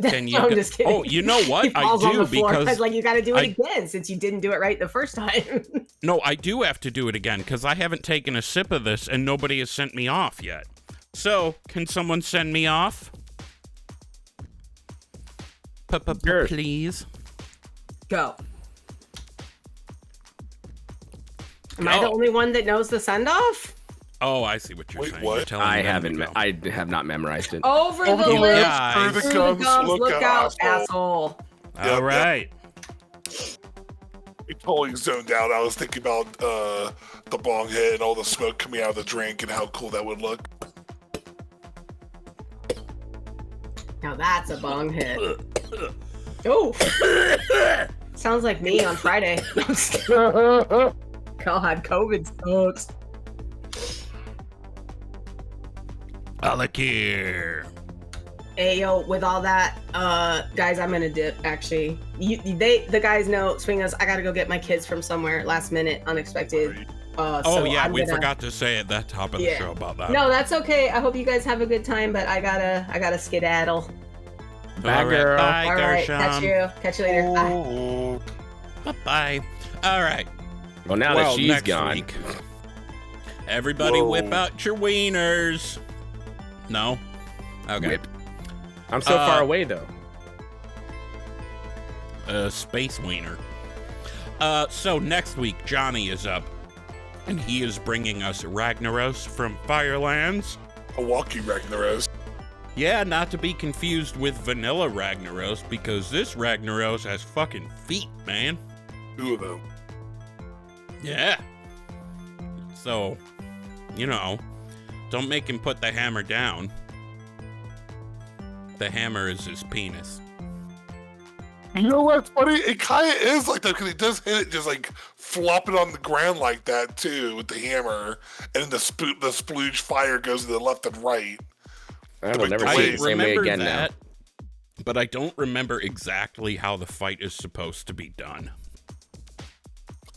Speaker 2: Can you?
Speaker 5: I'm just kidding.
Speaker 2: Oh, you know what?
Speaker 5: I do
Speaker 2: because
Speaker 5: like you got to do it again since you didn't do it right the first time.
Speaker 2: No, I do have to do it again because I haven't taken a sip of this and nobody has sent me off yet. So, can someone send me off?
Speaker 4: Sure.
Speaker 2: Please.
Speaker 5: Go. Am I the only one that knows the send off?
Speaker 2: Oh, I see what you're
Speaker 3: Wait,
Speaker 2: saying.
Speaker 3: what?
Speaker 2: You're telling
Speaker 4: I
Speaker 2: them
Speaker 4: haven't.
Speaker 2: to go.
Speaker 4: I have not memorized it.
Speaker 5: Over
Speaker 3: Over
Speaker 5: the
Speaker 3: the
Speaker 5: lip.
Speaker 2: guys.
Speaker 3: Through the
Speaker 5: Through the
Speaker 3: gums,
Speaker 5: gums,
Speaker 3: look
Speaker 5: look
Speaker 3: out,
Speaker 5: out, asshole.
Speaker 2: All right.
Speaker 3: You totally zoned out. I was thinking about the bong hit and all the smoke coming out of the drink and how cool that would look.
Speaker 5: Now that's a bong hit. Oh. Sounds like me on Friday. God, COVID sucks.
Speaker 2: Alakir.
Speaker 5: Hey, yo, with all that, guys, I'm gonna dip, actually. The guys know, Swingaz, I gotta go get my kids from somewhere last minute, unexpected.
Speaker 2: Oh,
Speaker 5: So
Speaker 2: yeah, we
Speaker 5: gonna-
Speaker 2: forgot to say at that top of the
Speaker 5: Yeah.
Speaker 2: show about that.
Speaker 5: No, that's okay. I hope you guys have a good time, but I gotta skedaddle.
Speaker 4: Bye,
Speaker 2: All right,
Speaker 4: girl.
Speaker 2: Bye,
Speaker 5: All right, catch you later. Bye.
Speaker 3: Oh.
Speaker 2: Bye-bye. All right.
Speaker 4: Well, now
Speaker 2: Well,
Speaker 4: that she's
Speaker 2: next
Speaker 4: gone.
Speaker 2: week, everybody
Speaker 3: Whoa.
Speaker 2: whip out your wieners. No? Okay.
Speaker 4: Whip. I'm so far away though.
Speaker 2: Space wiener. So next week, Johnnie is up, and he is bringing us Ragnaros from Firelands.
Speaker 3: A walkie Ragnaros.
Speaker 2: Yeah, not to be confused with vanilla Ragnaros, because this Ragnaros has fucking feet, man.
Speaker 3: 2 of them.
Speaker 2: Yeah. So, you know, don't make him put the hammer down. The hammer is his penis.
Speaker 3: You know what's funny? It kind of is like that because he does hit it just like flop it on the ground like that too with the hammer, and then the splooge fire goes to the left and right.
Speaker 4: I will never
Speaker 3: I
Speaker 4: see it
Speaker 2: I
Speaker 4: the same way
Speaker 2: remember
Speaker 4: again
Speaker 2: that,
Speaker 4: now.
Speaker 2: but I don't remember exactly how the fight is supposed to be done.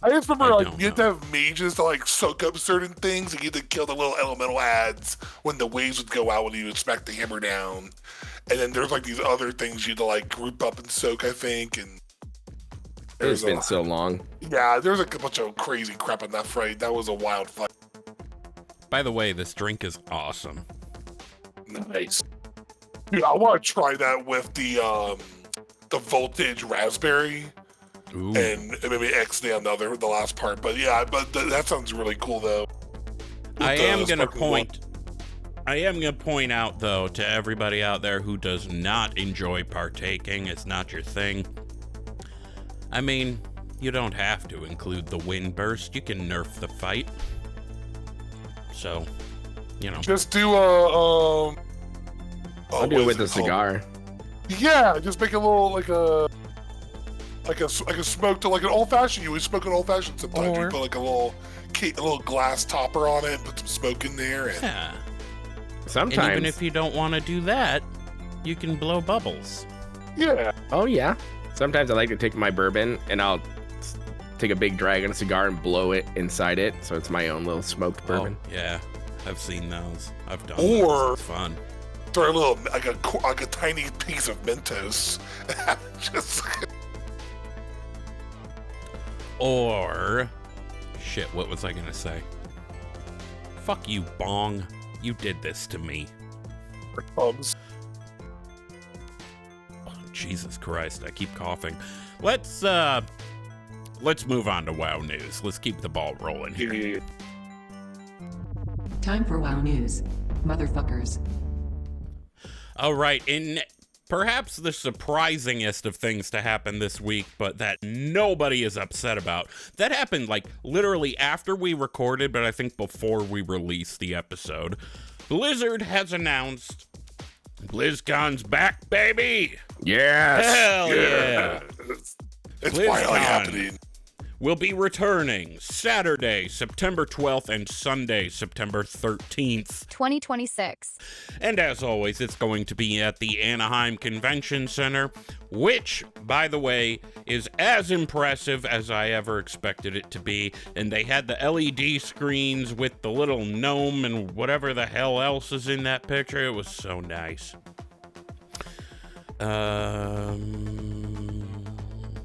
Speaker 3: I just remember
Speaker 2: I
Speaker 3: like
Speaker 2: don't
Speaker 3: you have to have mages to like soak up certain things, and you had to kill the little elemental ads when the waves would go out when you would smack the hammer down. And then there's like these other things you had to like group up and soak, I think. And
Speaker 4: It's been so long.
Speaker 3: yeah, there's like a bunch of crazy crap in that fight. That was a wild fight.
Speaker 2: By the way, this drink is awesome.
Speaker 3: Nice. Dude, I want to try that with the voltage raspberry.
Speaker 2: Ooh.
Speaker 3: And maybe XD on the last part. But yeah, that sounds really cool though.
Speaker 2: I
Speaker 3: With,
Speaker 2: am gonna
Speaker 3: sparkling
Speaker 2: point out though to everybody out there who does not enjoy partaking, it's not your thing. I mean, you don't have to include the wind burst. You can nerf the fight. So, you know.
Speaker 3: Just do
Speaker 4: I'll do
Speaker 3: what
Speaker 4: it with
Speaker 3: is
Speaker 4: a
Speaker 3: called?
Speaker 4: cigar.
Speaker 3: Yeah, just make a little like a smoked like an old fashioned. You would smoke an old fashioned sometimes.
Speaker 2: Or-
Speaker 3: You put like a little glass topper on it, put some smoke in there, and
Speaker 2: Yeah.
Speaker 4: Sometimes.
Speaker 2: And even if you don't want to do that, you can blow bubbles.
Speaker 3: yeah.
Speaker 4: Oh yeah. Sometimes I like to take my bourbon and I'll take a big drag on a cigar and blow it inside it, so it's my own little smoked bourbon.
Speaker 2: Oh, yeah. I've seen those. I've done
Speaker 3: Or-
Speaker 2: those. It's fun.
Speaker 3: Throw a little like a tiny piece of Mentos. Just
Speaker 2: Or, shit, what was I gonna say? Fuck you, Bong. You did this to me.
Speaker 3: bums.
Speaker 2: Oh, Jesus Christ, I keep coughing. Let's move on to WoW news. Let's keep the ball rolling here.
Speaker 3: Yeah.
Speaker 7: Time for WoW News. Motherfuckers.
Speaker 2: All right, in perhaps the surprisingest of things to happen this week, but that nobody is upset about. That happened like literally after we recorded, but I think before we released the episode. Blizzard has announced Blizzcon's back, baby!
Speaker 4: Yes.
Speaker 2: Hell yeah!
Speaker 3: It's
Speaker 2: BlizzCon.
Speaker 3: finally happening.
Speaker 2: Will be returning Saturday, September 12th, and Sunday, September 13th.
Speaker 8: 2026.
Speaker 2: And as always, it's going to be at the Anaheim Convention Center, which, by the way, is as impressive as I ever expected it to be. And they had the LED screens with the little gnome and whatever the hell else is in that picture. It was so nice.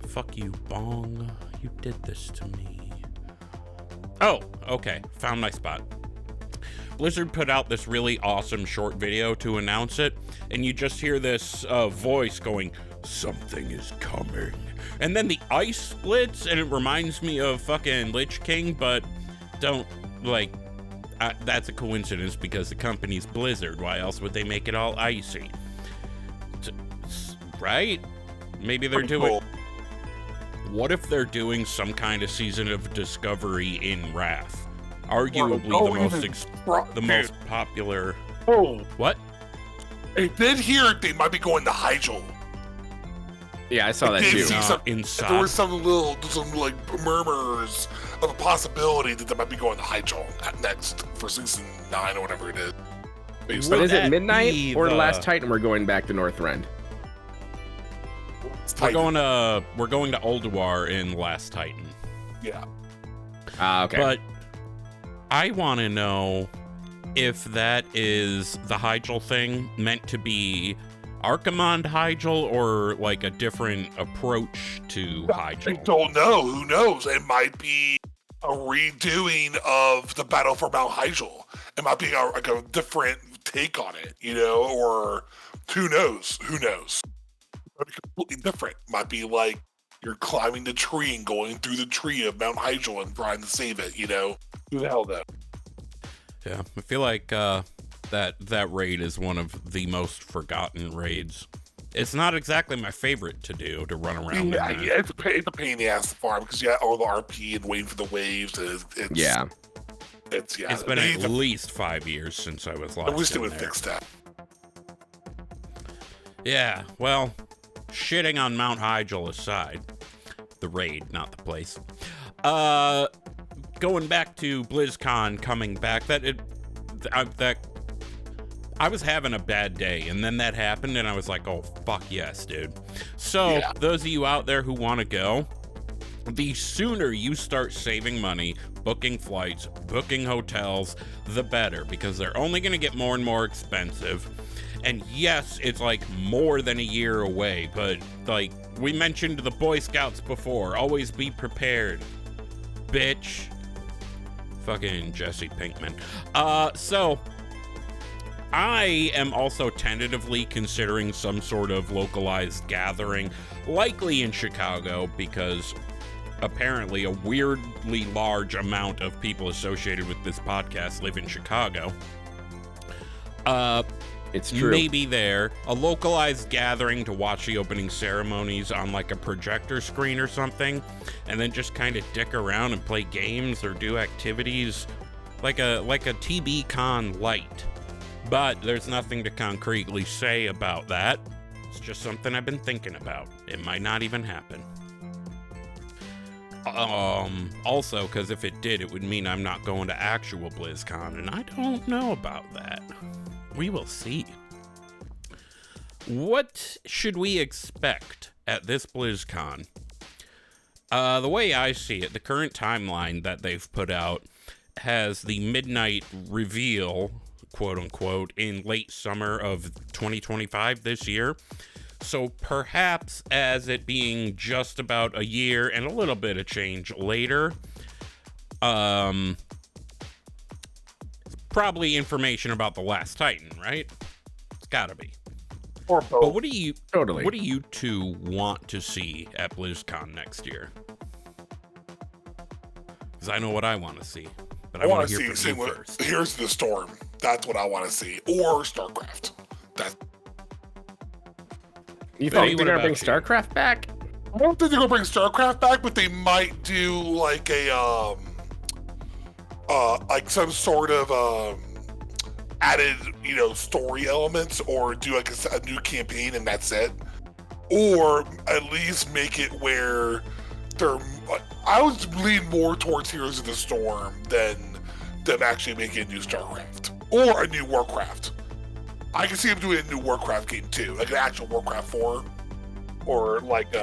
Speaker 2: Fuck you, Bong. You did this to me. Oh, okay. Found my spot. Blizzard put out this really awesome short video to announce it, and you just hear this voice going, "Something is coming." And then the ice splits, and it reminds me of fucking Lich King, but don't, like, that's a coincidence because the company's Blizzard. Why else would they make it all icy? Right? Maybe they're
Speaker 3: Pretty
Speaker 2: doing...
Speaker 3: cool.
Speaker 2: What if they're doing some kind of Season of Discovery in Wrath? Arguably the most popular...
Speaker 3: Oh,
Speaker 2: What?
Speaker 3: I did hear they might be going to Hyjal.
Speaker 4: Yeah, I saw that too.
Speaker 3: There was some like murmurs of a possibility that they might be going to Hyjal next for season 9 or whatever it is.
Speaker 4: But is it midnight
Speaker 2: be
Speaker 4: or
Speaker 2: the-
Speaker 4: Last Titan? We're going back to Northrend.
Speaker 3: It's
Speaker 2: We're
Speaker 3: Titan.
Speaker 2: going to Ulduar in Last Titan.
Speaker 3: Yeah.
Speaker 4: Okay.
Speaker 2: But I want to know if that is the Hyjal thing meant to be Archimonde Hyjal or like a different approach to
Speaker 3: I
Speaker 2: Hyjal.
Speaker 3: don't know. Who knows? It might be a redoing of the Battle for Mount Hyjal. It might be like a different take on it, you know, or who knows? Who knows? It might be completely different. It might be like you're climbing the tree and going through the tree of Mount Hyjal and trying to save it, you know? Who the hell knows?
Speaker 2: Yeah, I feel like that raid is one of the most forgotten raids. It's not exactly my favorite to do, to run around.
Speaker 3: Yeah,
Speaker 2: in that.
Speaker 3: it's a pain in the ass to farm because you got all the RP and waiting for the waves. And it's
Speaker 2: It's been at least 5 years since I was
Speaker 3: I
Speaker 2: last
Speaker 3: wish they
Speaker 2: in
Speaker 3: would
Speaker 2: there.
Speaker 3: fix that.
Speaker 2: Yeah, well, shitting on Mount Hyjal aside, the raid, not the place. Going back to BlizzCon, coming back, I was having a bad day, and then that happened, and I was like, oh, fuck yes, dude. So,
Speaker 3: Yeah.
Speaker 2: those of you out there who want to go, the sooner you start saving money, booking flights, booking hotels, the better, because they're only going to get more and more expensive. And yes, it's like more than a year away, but like we mentioned the Boy Scouts before, always be prepared, bitch. Fucking Jesse Pinkman. So I am also tentatively considering some sort of localized gathering, likely in Chicago, because apparently a weirdly large amount of people associated with this podcast live in Chicago.
Speaker 4: It's true.
Speaker 2: Maybe there. A localized gathering to watch the opening ceremonies on like a projector screen or something, and then just kind of dick around and play games or do activities like a TBCon light. But there's nothing to concretely say about that. It's just something I've been thinking about. It might not even happen. Also, because if it did, it would mean I'm not going to actual BlizzCon, and I don't know about that. We will see. What should we expect at this BlizzCon? The way I see it, the current timeline that they've put out has the midnight reveal, quote unquote, in late summer of 2025 this year. So perhaps as it being just about a year and a little bit of change later, probably information about the Last Titan, right? It's gotta be.
Speaker 3: Or
Speaker 2: But
Speaker 3: both.
Speaker 2: what do you
Speaker 4: Totally.
Speaker 2: What do you two want to see at BlizzCon next year? Because I know what I want to see, but I want to hear from you first.
Speaker 3: Here's the Storm. That's what I want to see. Or StarCraft. That's
Speaker 4: You
Speaker 2: Benny,
Speaker 4: think
Speaker 2: what
Speaker 4: they're gonna bring
Speaker 2: about you?
Speaker 4: StarCraft back?
Speaker 3: I don't think they're gonna bring StarCraft back, but they might do like a like some sort of added, you know, story elements, or do like a new campaign and that's it, or at least make it where they're. I would lean more towards Heroes of the Storm than them actually making a new StarCraft or a new Warcraft. I can see them doing a new Warcraft game too, like an actual Warcraft 4, or like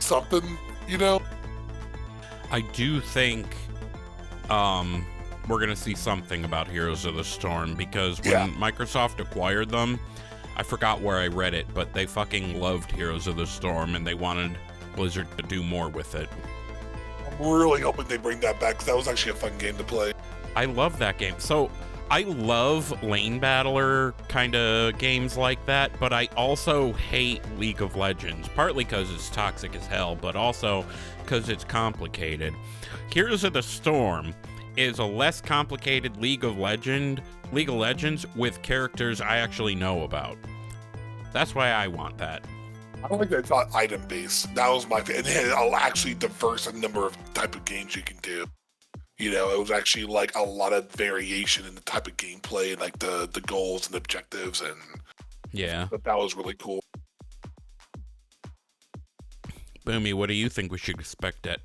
Speaker 3: something, you know.
Speaker 2: I do think we're gonna see something about Heroes of the Storm, because when
Speaker 3: Yeah.
Speaker 2: Microsoft acquired them, I forgot where I read it, but they fucking loved Heroes of the Storm and they wanted Blizzard to do more with it.
Speaker 3: I'm really hoping they bring that back, because that was actually a fun game to play.
Speaker 2: I love that game. So I love lane battler kind of games like that, but I also hate League of Legends, partly because it's toxic as hell, but also because it's complicated. Heroes of the Storm is a less complicated League of Legends with characters I actually know about. That's why I want that.
Speaker 3: I like that it's not item based. That was my favorite. And it had actually diverse number of type of games you can do. You know, it was actually like a lot of variation in the type of gameplay and like the goals and objectives, and
Speaker 2: yeah,
Speaker 3: that was really cool.
Speaker 2: Boomy, what do you think we should expect at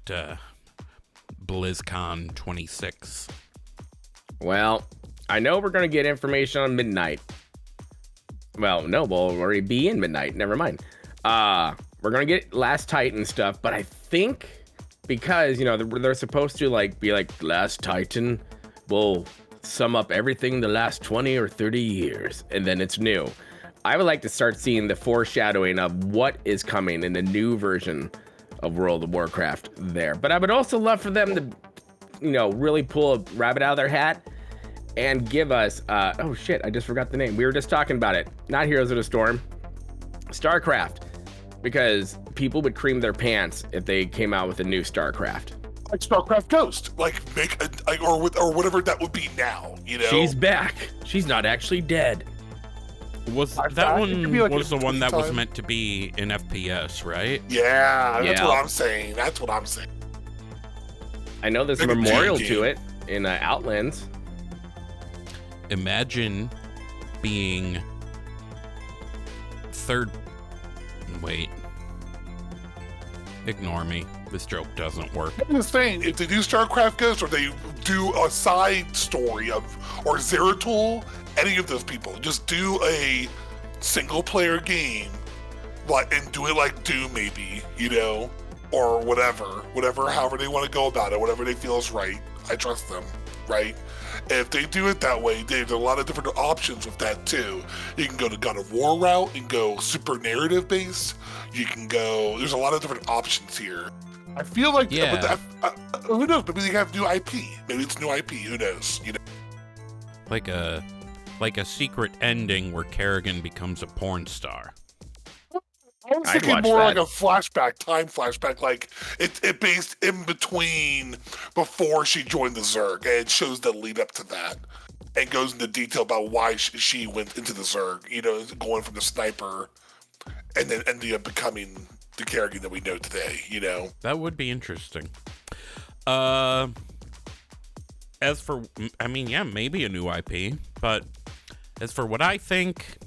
Speaker 2: BlizzCon 26?
Speaker 4: Well, I know we're going to get information on Midnight. Well, no, we'll already be in Midnight. Never mind. We're going to get Last Titan stuff, but I think because, you know, they're supposed to be like Last Titan will sum up everything the last 20 or 30 years, and then it's new. I would like to start seeing the foreshadowing of what is coming in the new version of World of Warcraft there. But I would also love for them to, you know, really pull a rabbit out of their hat and give us, oh shit, I just forgot the name. We were just talking about it. Not Heroes of the Storm, StarCraft. Because people would cream their pants if they came out with a new StarCraft.
Speaker 3: Like StarCraft Ghost, like make or whatever that would be now. You know,
Speaker 4: she's back. She's not actually dead.
Speaker 2: Was that one was the one that was meant to be in FPS, right?
Speaker 3: Yeah, that's what I'm saying. That's what I'm saying.
Speaker 4: I know there's a memorial to it in Outlands.
Speaker 2: Imagine being third. Wait. Ignore me. This joke doesn't work.
Speaker 3: I'm just saying, if they do StarCraft Ghost or they do a side story of, or Zeratul, any of those people, just do a single player game, and do it like Doom maybe, you know, or whatever, however they want to go about it, whatever they feel is right. I trust them, right? If they do it that way, there's a lot of different options with that too. You can go the God of War route and go super narrative based. You can go, there's a lot of different options here. I feel like,
Speaker 2: yeah.
Speaker 3: Who knows? Maybe they have new IP. Maybe it's new IP. Who knows? You know,
Speaker 2: like a secret ending where Kerrigan becomes a porn star.
Speaker 3: I was thinking more like a flashback, time flashback, like it based in between before she joined the Zerg, and it shows the lead up to that, and goes into detail about why she went into the Zerg, you know, going from the sniper, and then ended up becoming the Kerrigan that we know today, you know.
Speaker 2: That would be interesting. As for, I mean, yeah, maybe a new IP, but as for what I think,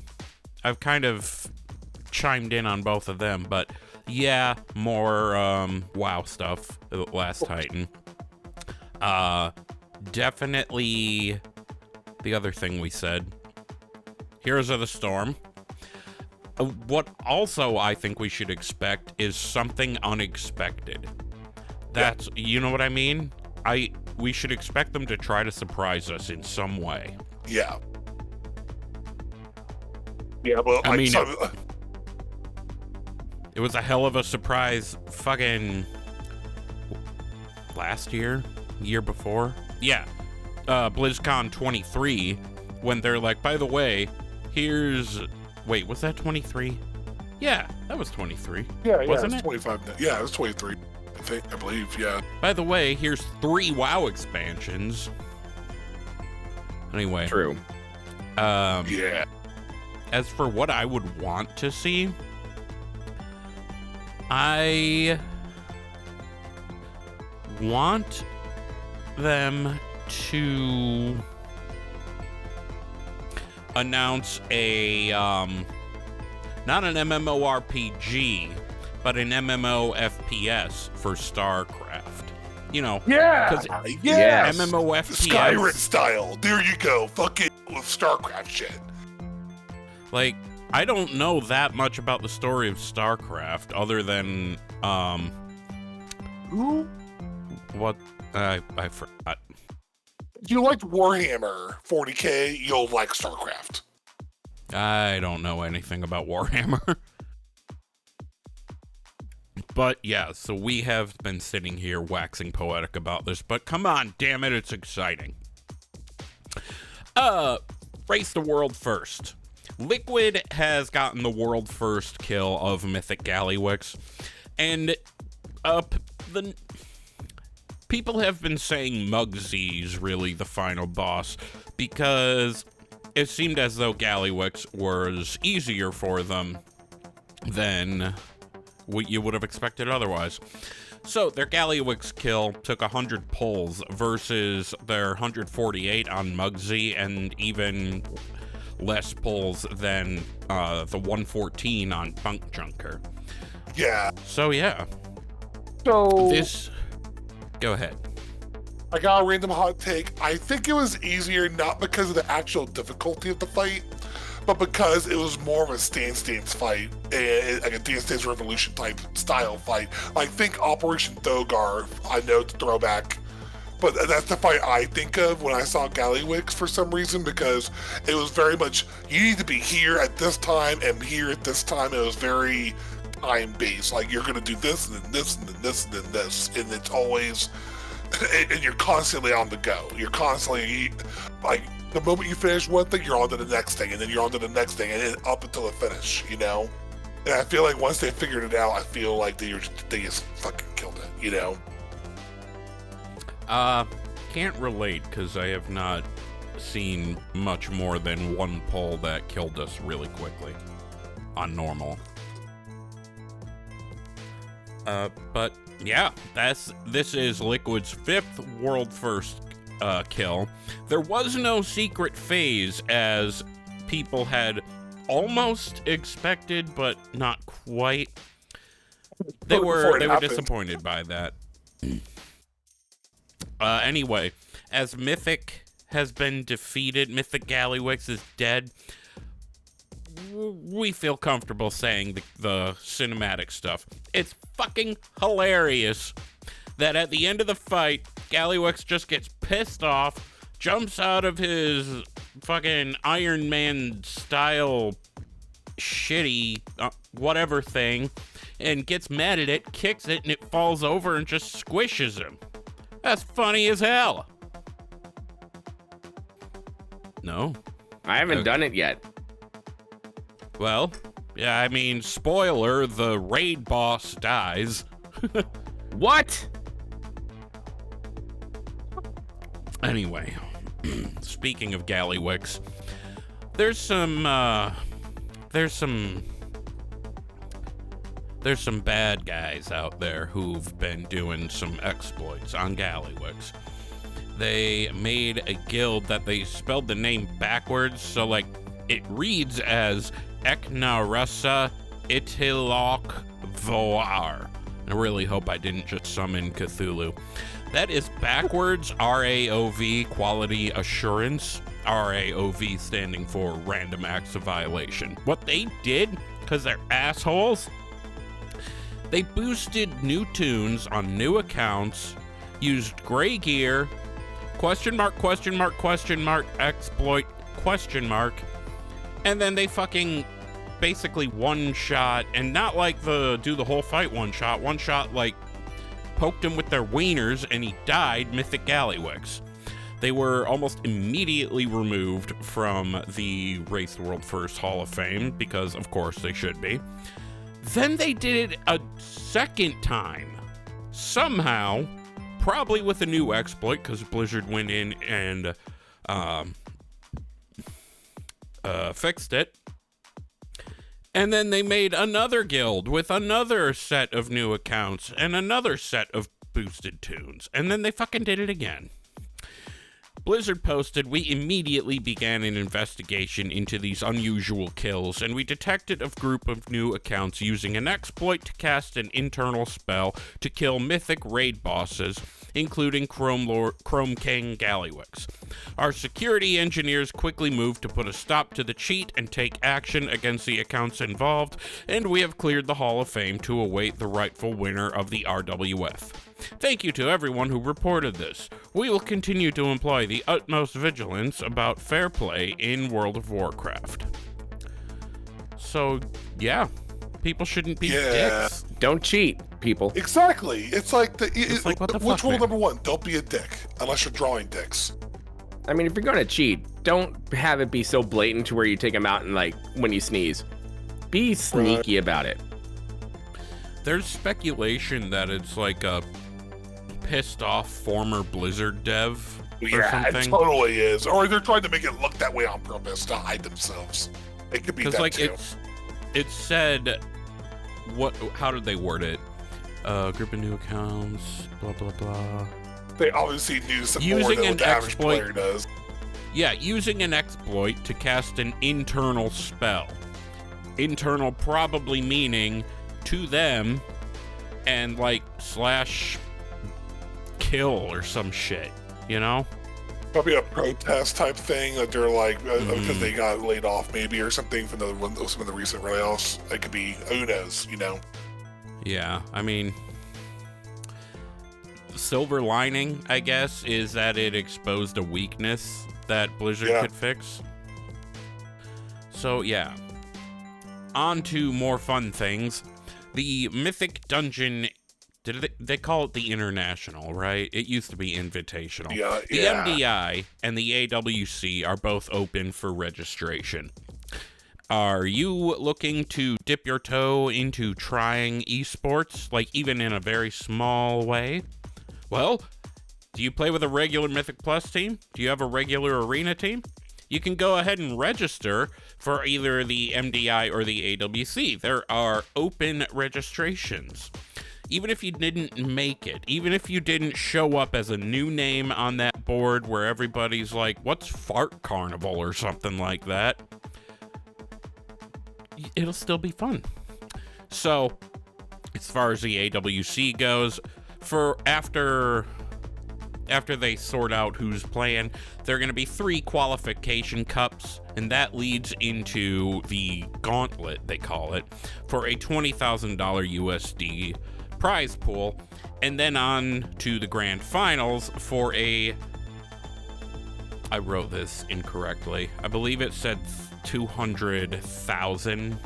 Speaker 2: I've kind of chimed in on both of them, but yeah, more WoW stuff, Last Titan. Definitely the other thing we said, Heroes of the Storm. What also I think we should expect is something unexpected. That's, you know what I mean? We should expect them to try to surprise us in some way.
Speaker 3: Yeah. Yeah, well,
Speaker 2: I mean, it was a hell of a surprise fucking last year before. Yeah. BlizzCon 23, when they're like, by the way, here's, wait, was that 23? Yeah, that was 23.
Speaker 3: Yeah,
Speaker 2: wasn't
Speaker 3: it?
Speaker 2: It
Speaker 3: 25. Yeah, it was 23. I believe, yeah.
Speaker 2: By the way, here's 3 WoW expansions. Anyway.
Speaker 4: True.
Speaker 3: Yeah.
Speaker 2: As for what I would want to see, I want them to announce a, not an MMORPG, but an MMO FPS for StarCraft. You know,
Speaker 3: yes.
Speaker 2: MMO FPS,
Speaker 3: Skyrim style. There you go. Fucking with StarCraft shit.
Speaker 2: Like, I don't know that much about the story of StarCraft other than
Speaker 3: Who?
Speaker 2: What I forgot.
Speaker 3: If you liked Warhammer 40K, you'll like StarCraft.
Speaker 2: I don't know anything about Warhammer. But yeah, so we have been sitting here waxing poetic about this, but come on, damn it, it's exciting. Race the world first. Liquid has gotten the world first kill of Mythic Gallywix, and people have been saying Mugsy's really the final boss because it seemed as though Gallywix was easier for them than what you would have expected otherwise. So their Gallywix kill took 100 pulls versus their 148 on Mugsy, and even less pulls than the 114 on Bunk Junker.
Speaker 3: Yeah.
Speaker 2: So yeah.
Speaker 4: So
Speaker 2: Go ahead.
Speaker 3: I got a random hot take. I think it was easier not because of the actual difficulty of the fight, but because it was more of a Dance fight, like a Dance Revolution type style fight. Like, think Operation Thogar. I know it's a throwback, but that's the fight I think of when I saw Gallywix for some reason, because it was very much, you need to be here at this time and here at this time. It was very time-based. Like, you're going to do this and then this and then this and then this. And it's always, and you're constantly on the go. You're constantly, like, the moment you finish one thing, you're on to the next thing, and then you're on to the next thing, and then up until the finish, you know? And I feel like once they figured it out, I feel like they just fucking killed it, you know?
Speaker 2: Can't relate, because I have not seen much more than one pull that killed us really quickly on normal. But yeah, this is Liquid's 5th world first kill. There was no secret phase, as people had almost expected, but not quite. They were disappointed by that. Anyway, as Mythic has been defeated, Mythic Gallywix is dead, we feel comfortable saying the cinematic stuff. It's fucking hilarious that at the end of the fight, Gallywix just gets pissed off, jumps out of his fucking Iron Man style shitty whatever thing, and gets mad at it, kicks it, and it falls over and just squishes him. That's funny as hell. No?
Speaker 4: I haven't done it yet.
Speaker 2: Well, yeah, I mean, spoiler, the raid boss dies.
Speaker 4: What?
Speaker 2: Anyway, speaking of Gallywix, there's some bad guys out there who've been doing some exploits on Gallywix. They made a guild that they spelled the name backwards, so like it reads as Eknarasa Itilok Voar. I really hope I didn't just summon Cthulhu. That is backwards RAOV quality assurance. RAOV standing for random acts of violation. What they did, because they're assholes, they boosted new tunes on new accounts, used gray gear, exploit, and then they fucking basically one-shot, and not like do the whole fight one-shot, like poked him with their wieners and he died, Mythic Gallywix. They were almost immediately removed from the Wraith World First Hall of Fame, because of course they should be. Then they did it a second time. Somehow, probably with a new exploit, because Blizzard went in and fixed it. And then they made another guild with another set of new accounts and another set of boosted tunes. And then they fucking did it again. Blizzard posted, "We immediately began an investigation into these unusual kills, and we detected a group of new accounts using an exploit to cast an internal spell to kill mythic raid bosses, including Chrome King Gallywix. Our security engineers quickly moved to put a stop to the cheat and take action against the accounts involved, and we have cleared the Hall of Fame to await the rightful winner of the RWF. Thank you to everyone who reported this. We will continue to employ the utmost vigilance about fair play in World of Warcraft." So, yeah, people shouldn't be dicks.
Speaker 4: Don't cheat, people.
Speaker 3: Exactly. It's like
Speaker 2: what the
Speaker 3: what's
Speaker 2: fuck,
Speaker 3: rule
Speaker 2: man?
Speaker 3: number one? Don't be a dick unless you're drawing dicks.
Speaker 4: I mean, if you're gonna cheat, don't have it be so blatant to where you take them out and like when you sneeze. Be sneaky about it.
Speaker 2: There's speculation that it's like a pissed off former Blizzard dev or
Speaker 3: Yeah, it
Speaker 2: something.
Speaker 3: totally is. Or they're trying to make it look that way on purpose to hide themselves. It could be that
Speaker 2: like
Speaker 3: too.
Speaker 2: it said, how did they word it? Group of new accounts, blah blah blah.
Speaker 3: They obviously knew some more
Speaker 2: Using
Speaker 3: than
Speaker 2: an
Speaker 3: what the average
Speaker 2: exploit-
Speaker 3: player does.
Speaker 2: Yeah, using an exploit to cast an internal spell. Internal probably meaning to them and like /kill or some shit, you know?
Speaker 3: Probably a protest type thing that they're like, because they got laid off maybe or something from some of the recent layoffs. It could be, who knows, you know?
Speaker 2: Yeah, I mean, silver lining, I guess, is that it exposed a weakness that Blizzard could fix. So, yeah. On to more fun things. The Mythic Dungeon, they call it the International, right? It used to be Invitational.
Speaker 3: Yeah,
Speaker 2: the MDI and the AWC are both open for registration. Are you looking to dip your toe into trying esports, like even in a very small way? Well, do you play with a regular Mythic Plus team? Do you have a regular arena team? You can go ahead and register for either the MDI or the AWC. There are open registrations. Even if you didn't make it, even if you didn't show up as a new name on that board where everybody's like, what's Fart Carnival or something like that, it'll still be fun. So, as far as the AWC goes, for after they sort out who's playing, there are going to be 3 qualification cups, and that leads into the gauntlet, they call it, for a $20,000 USD prize pool, and then on to the grand finals for I wrote this incorrectly. I believe it said 200,000,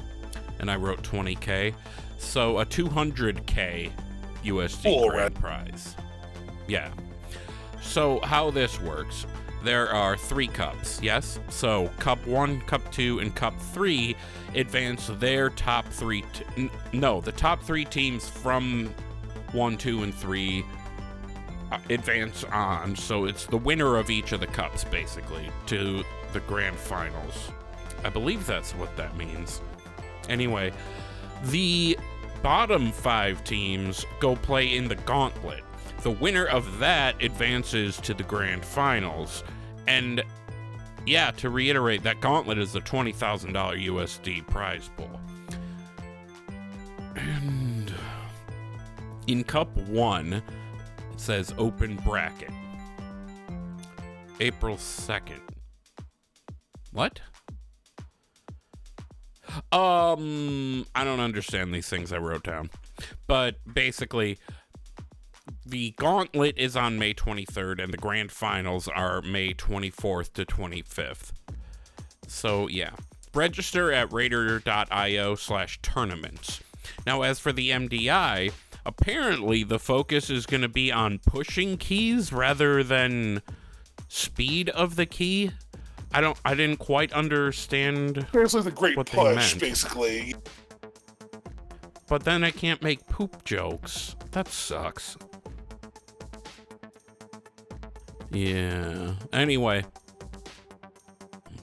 Speaker 2: and I wrote 20K. So a 200K USD grand prize. Yeah. So how this works, there are 3 cups, yes? So Cup 1, Cup 2, and Cup 3 advance their top 3... the top 3 teams from 1, 2, and 3 advance on. So it's the winner of each of the cups, basically, to the grand finals. I believe that's what that means. Anyway, the bottom 5 teams go play in the gauntlet. The winner of that advances to the grand finals. And yeah, to reiterate, that gauntlet is the $20,000 USD prize pool. And in Cup 1, it says open bracket. April 2nd. What? I don't understand these things I wrote down. But basically, the gauntlet is on May 23rd, and the grand finals are May 24th to 25th. So, yeah. Register at raider.io/tournaments. Now, as for the MDI, apparently the focus is going to be on pushing keys rather than speed of the key. I didn't quite understand.
Speaker 3: It's like the great
Speaker 2: what they
Speaker 3: push,
Speaker 2: meant.
Speaker 3: basically.
Speaker 2: But then I can't make poop jokes. That sucks. Yeah. Anyway.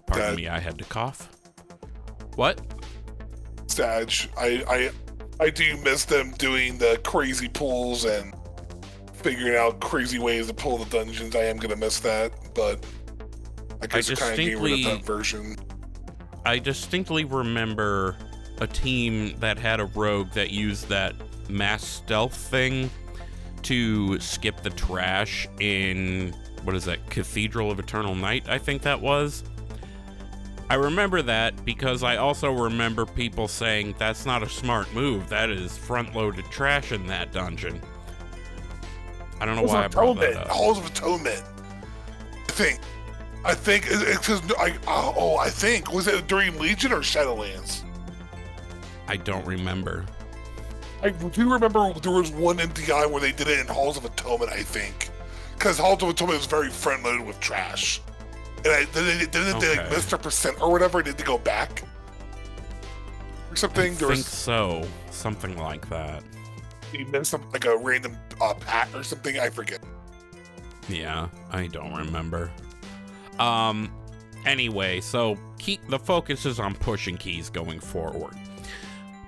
Speaker 2: Pardon me, I had to cough. What?
Speaker 3: Sag, I do miss them doing the crazy pulls and figuring out crazy ways to pull the dungeons. I am gonna miss that, but I guess I kind of get rid of that version.
Speaker 2: I distinctly remember a team that had a rogue that used that mass stealth thing to skip the trash in, what is that, Cathedral of Eternal Night, I think that was. I remember that because I also remember people saying that's not a smart move. That is front-loaded trash in that dungeon. I don't know why I brought that up.
Speaker 3: Halls of Atonement. I think it's because I think was it during Legion or Shadowlands?
Speaker 2: I don't remember.
Speaker 3: I do remember there was one MDI where they did it in Halls of Atonement, I think, because Halls of Atonement was very front-loaded with trash. And they like missed their percent or whatever. Did they go back or something?
Speaker 2: I think so. Something like that.
Speaker 3: You missed some, like a random pat or something. I forget.
Speaker 2: Yeah, I don't remember. Anyway, so the focus is on pushing keys going forward.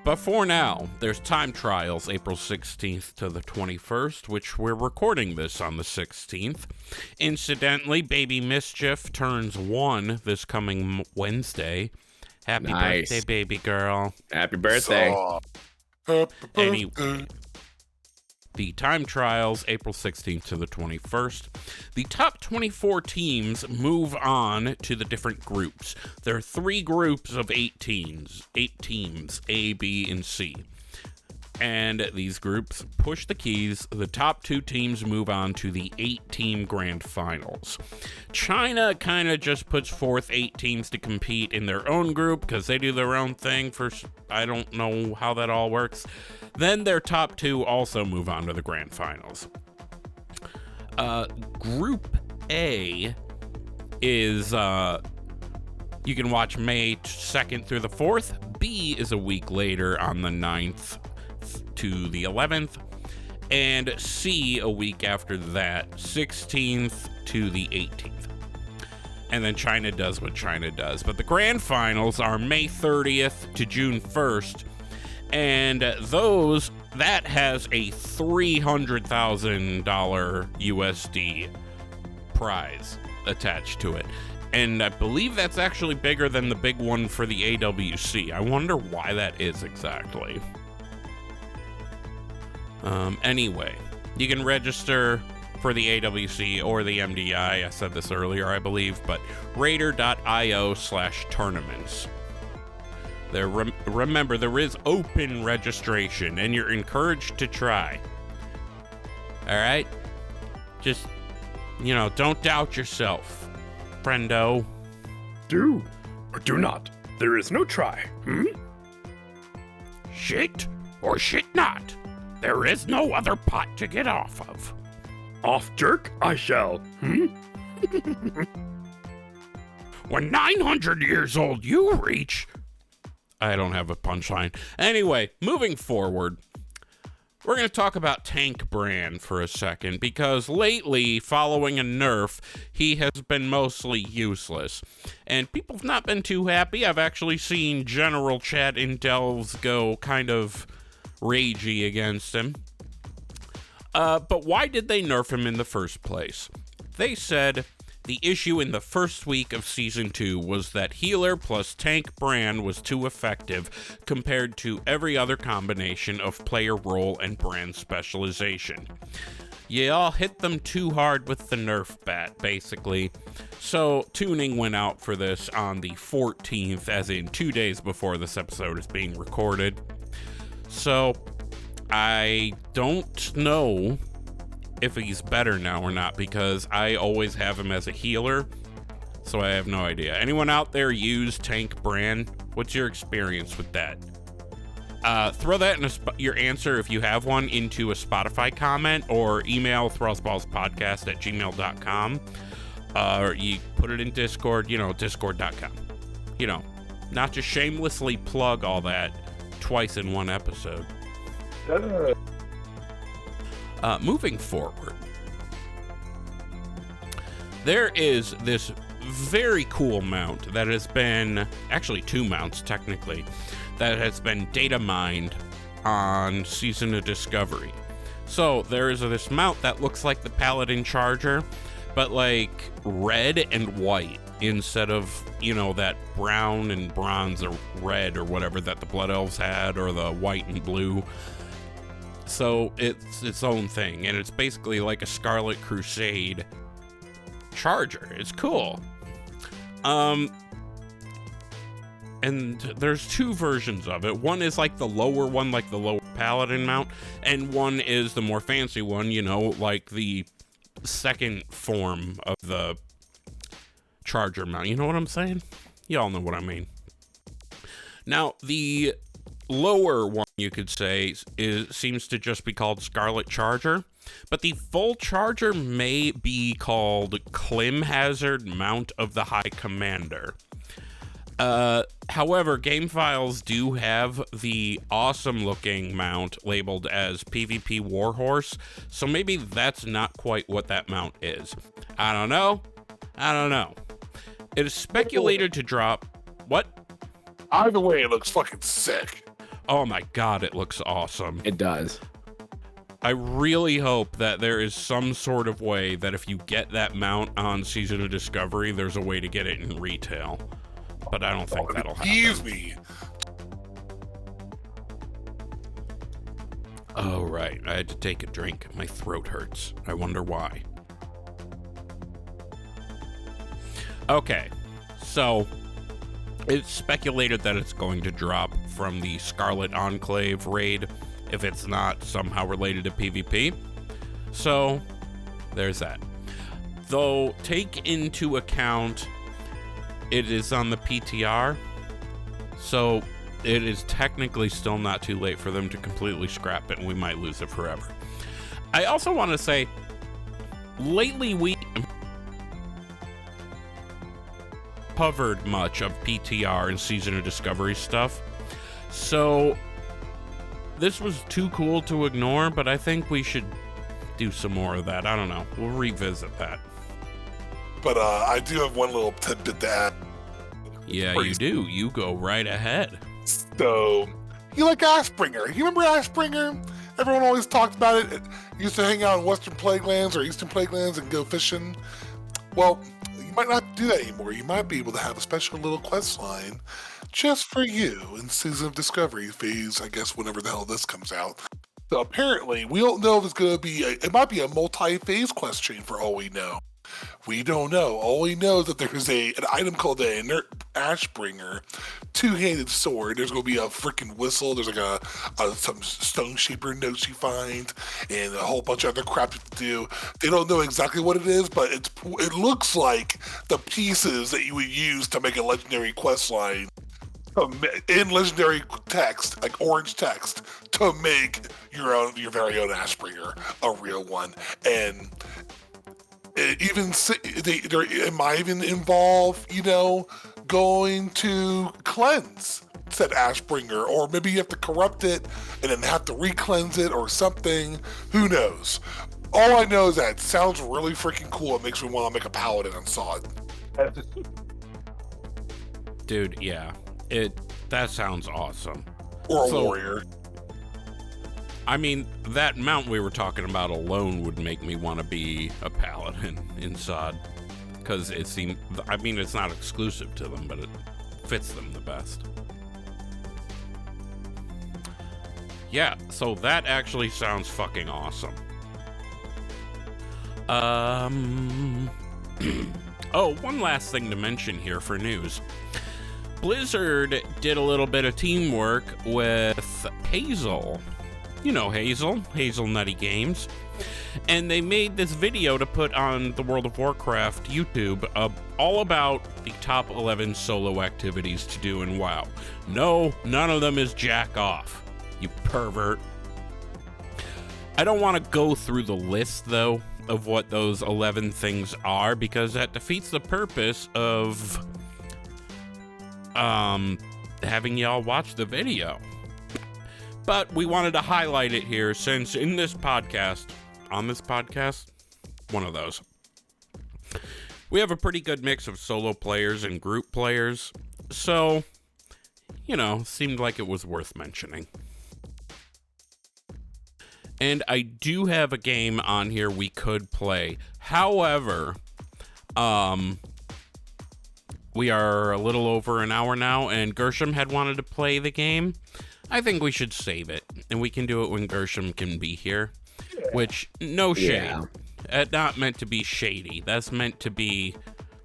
Speaker 2: But for now, there's time trials April 16th to the 21st, which we're recording this on the 16th. Incidentally, Baby Mischief turns 1 this coming Wednesday. Happy birthday, baby girl.
Speaker 4: Happy birthday.
Speaker 2: Anyway, the time trials, April 16th to the 21st. The top 24 teams move on to the different groups. There are 3 groups of 8 teams, A, B, and C. And these groups push the keys. The top 2 teams move on to the 8-team grand finals. China kind of just puts forth 8 teams to compete in their own group because they do their own thing. I don't know how that all works. Then their top 2 also move on to the grand finals. Group A is, you can watch May 2nd through the 4th. B is a week later on the 9th to the 11th. And C a week after that, 16th to the 18th. And then China does what China does. But the grand finals are May 30th to June 1st. And that has a $300,000 USD prize attached to it. And I believe that's actually bigger than the big one for the AWC. I wonder why that is exactly. Anyway, you can register for the AWC or the MDI. I said this earlier, I believe, but raider.io/tournaments. Remember, there is open registration, and you're encouraged to try. All right? Just, don't doubt yourself, friendo.
Speaker 8: Do or do not. There is no try.
Speaker 2: Shit or shit not. There is no other pot to get off of.
Speaker 8: Off jerk, I shall.
Speaker 2: When 900 years old you reach... I don't have a punchline. Anyway, moving forward, we're going to talk about Tank Brann for a second, because lately, following a nerf, he has been mostly useless. And people have not been too happy. I've actually seen general chat in Delves go kind of ragey against him. But why did they nerf him in the first place? They said the issue in the first week of Season 2 was that Healer plus Tank Brann was too effective compared to every other combination of player role and Brann specialization. You all hit them too hard with the nerf bat, basically. So tuning went out for this on the 14th, as in 2 days before this episode is being recorded. So I don't know if he's better now or not, because I always have him as a healer, so I have no idea. Anyone out there use Tank Brann? What's your experience with that? Throw that in your answer, if you have one, into a Spotify comment, or email thrallsballspodcast@gmail.com, or you put it in Discord, discord.com. Not just shamelessly plug all that twice in one episode. Moving forward, there is this very cool mount that has been, actually 2 mounts technically, that has been data mined on Season of Discovery. So there is this mount that looks like the Paladin Charger, but like red and white instead of, that brown and bronze or red or whatever that the Blood Elves had, or the white and blue. So it's its own thing, and it's basically like a Scarlet Crusade Charger. It's cool. And there's 2 versions of it. One is like the lower one, like the lower Paladin mount, and one is the more fancy one, like the second form of the Charger mount. You know what I'm saying? Y'all know what I mean. Now, the lower one, you could say, seems to just be called Scarlet Charger, but the full Charger may be called Clim Hazard Mount of the High Commander. However, game files do have the awesome looking mount labeled as PvP Warhorse, so maybe that's not quite what that mount is. I don't know. It is speculated to drop. What?
Speaker 3: Either way, it looks fucking sick.
Speaker 2: Oh my god, it looks awesome.
Speaker 4: It does.
Speaker 2: I really hope that there is some sort of way that if you get that mount on Season of Discovery, there's a way to get it in retail. But I don't think that'll happen.
Speaker 3: Easy.
Speaker 2: Oh, right. I had to take a drink. My throat hurts. I wonder why. Okay. So, it's speculated that it's going to drop from the Scarlet Enclave raid if it's not somehow related to PvP. So, there's that. Though, take into account it is on the PTR, so it is technically still not too late for them to completely scrap it, and we might lose it forever. I also want to say, lately we covered much of PTR and Season of Discovery stuff, so this was too cool to ignore, but I think we should do some more of that. I don't know. We'll revisit that.
Speaker 3: But I do have one little tidbit to add.
Speaker 2: Yeah, you do. You go right ahead.
Speaker 3: So, you like Ashbringer. You remember Ashbringer? Everyone always talked about it. It used to hang out in Western Plaguelands or Eastern Plaguelands and go fishing. Well, you might not do that anymore. You might be able to have a special little quest line just for you in Season of Discovery phase, I guess, whenever the hell this comes out. So apparently, we don't know if it's going to be, it might be a multi-phase quest chain for all we know. We don't know. All we know is that there's an item called the Inert Ashbringer, two-handed sword. There's going to be a freaking whistle. There's like some stone shaper notes you find, and a whole bunch of other crap you have to do. They don't know exactly what it is, but it looks like the pieces that you would use to make a legendary quest line in legendary text, like orange text, to make your very own Ashbringer a real one. And it might even involve, going to cleanse said Ashbringer, or maybe you have to corrupt it and then have to re-cleanse it or something. Who knows? All I know is that it sounds really freaking cool. It makes me want to make a paladin on SoD.
Speaker 2: Dude, yeah. That sounds awesome.
Speaker 3: Or a warrior.
Speaker 2: I mean, that mount we were talking about alone would make me want to be a paladin in SoD. Because it seems, it's not exclusive to them, but it fits them the best. Yeah, so that actually sounds fucking awesome. Oh, one last thing to mention here for news. Blizzard did a little bit of teamwork with Hazel. You know Hazel Nutty Games. And they made this video to put on the World of Warcraft YouTube all about the top 11 solo activities to do in WoW. No, none of them is jack off, you pervert. I don't want to go through the list, though, of what those 11 things are, because that defeats the purpose of having y'all watch the video. But we wanted to highlight it here since on this podcast, one of those, we have a pretty good mix of solo players and group players. So, seemed like it was worth mentioning. And I do have a game on here we could play. However, we are a little over an hour now, and Gershom had wanted to play the game. I think we should save it, and we can do it when Gershom can be here. Yeah. Which, no shade. Yeah. Not meant to be shady. That's meant to be,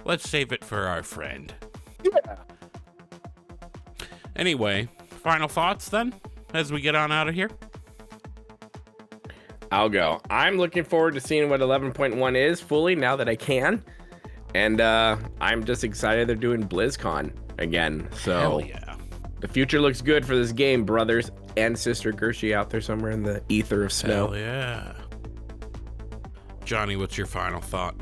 Speaker 2: let's save it for our friend.
Speaker 3: Yeah.
Speaker 2: Anyway, final thoughts then, as we get on out of here?
Speaker 4: I'll go. I'm looking forward to seeing what 11.1 is fully now that I can. And I'm just excited they're doing Blizzcon again. So
Speaker 2: hell yeah.
Speaker 4: The future looks good for this game, brothers and sister Gershie out there somewhere in the ether of snow.
Speaker 2: Hell yeah. Johnny, what's your final thought?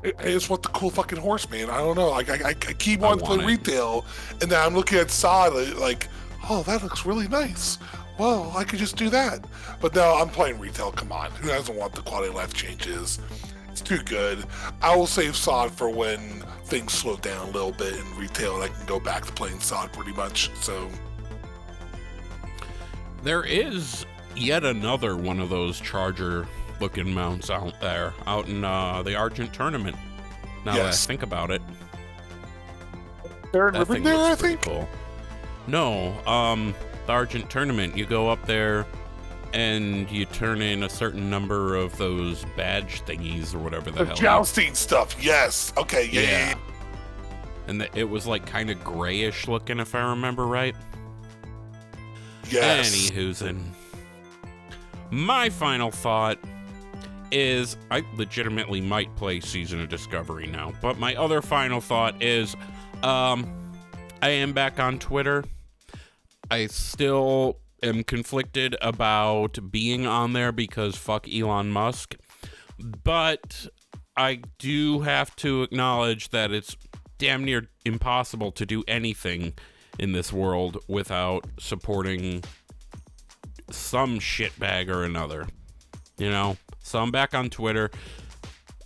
Speaker 3: I just want the cool fucking horse, man. I don't know. Like I keep wanting to play
Speaker 2: want it.
Speaker 3: retail, and then I'm looking at SoD like, oh, that looks really nice. Well, I could just do that. But no, I'm playing retail. Come on, who doesn't want the quality of life changes? It's too good. I will save SoD for when things slow down a little bit in retail, and I can go back to playing SoD pretty much. So
Speaker 2: There is yet another one of those charger-looking mounts out there, out in the Argent tournament. Now that I think about it,
Speaker 3: they're in
Speaker 2: that thing
Speaker 3: Rivendell, I
Speaker 2: looks pretty
Speaker 3: think.
Speaker 2: cool. No, the Argent tournament. You go up there and you turn in a certain number of those badge thingies or whatever the hell.
Speaker 3: Jousting stuff. Yes. Okay. Yeah.
Speaker 2: And it was like kind of grayish looking, if I remember right.
Speaker 3: Yes.
Speaker 2: Anywho's in. My final thought is I legitimately might play Season of Discovery now, but my other final thought is I am back on Twitter. I still am conflicted about being on there because fuck Elon Musk, but I do have to acknowledge that it's damn near impossible to do anything in this world without supporting some shitbag or another, you know? So I'm back on Twitter.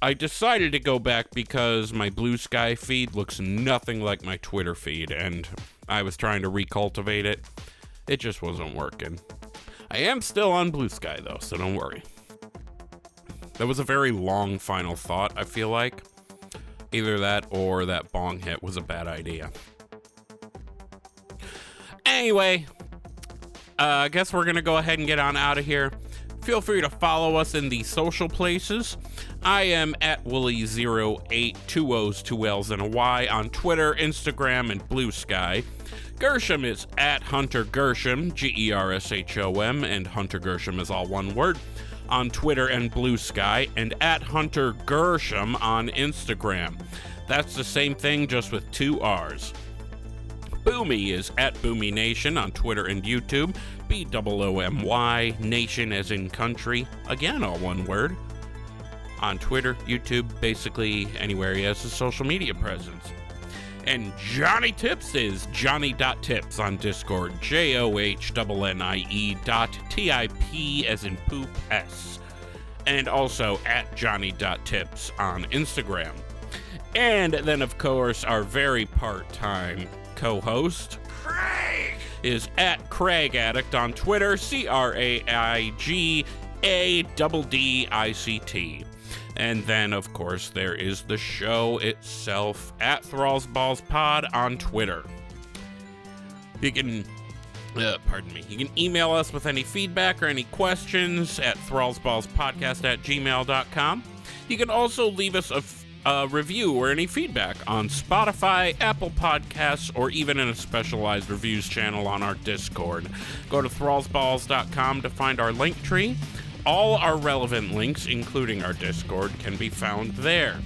Speaker 2: I decided to go back because my Blue Sky feed looks nothing like my Twitter feed, and I was trying to recultivate it. It just wasn't working. I am still on Blue Sky though, so don't worry. That was a very long final thought, I feel like. Either that or that bong hit was a bad idea. Anyway, I guess we're gonna go ahead and get on out of here. Feel free to follow us in the social places. I am at Wooly08, 2 O's, 2 L's, and a Y on Twitter, Instagram, and Blue Sky. Gershom is at Hunter Gershom, Gershom, and Hunter Gershom is all one word, on Twitter and Blue Sky, and at Hunter Gershom on Instagram. That's the same thing, just with 2 R's. Boomy is at Boomy Nation on Twitter and YouTube, BOOMY, Nation as in country, again all one word, on Twitter, YouTube, basically anywhere he has a social media presence. And Johnny Tips is Johnny.tips on Discord, JOHNNIE.TIP as in poop S. And also at Johnny.tips on Instagram. And then, of course, our very part-time co-host, Craig, is at Craig Addict on Twitter, CRAIGADDICT. And then, of course, there is the show itself at Thrall's Balls Pod on Twitter. You can, you can email us with any feedback or any questions at thrallsballspodcast@gmail.com. You can also leave us a review or any feedback on Spotify, Apple Podcasts, or even in a specialized reviews channel on our Discord. Go to thrallsballs.com to find our link tree. All our relevant links, including our Discord, can be found there.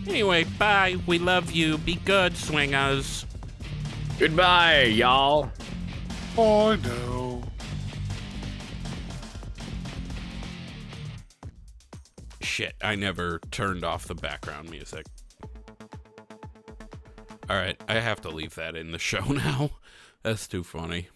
Speaker 2: Anyway, bye. We love you. Be good, swingaz.
Speaker 4: Goodbye, y'all.
Speaker 3: Oh, no.
Speaker 2: Shit, I never turned off the background music. Alright, I have to leave that in the show now. That's too funny.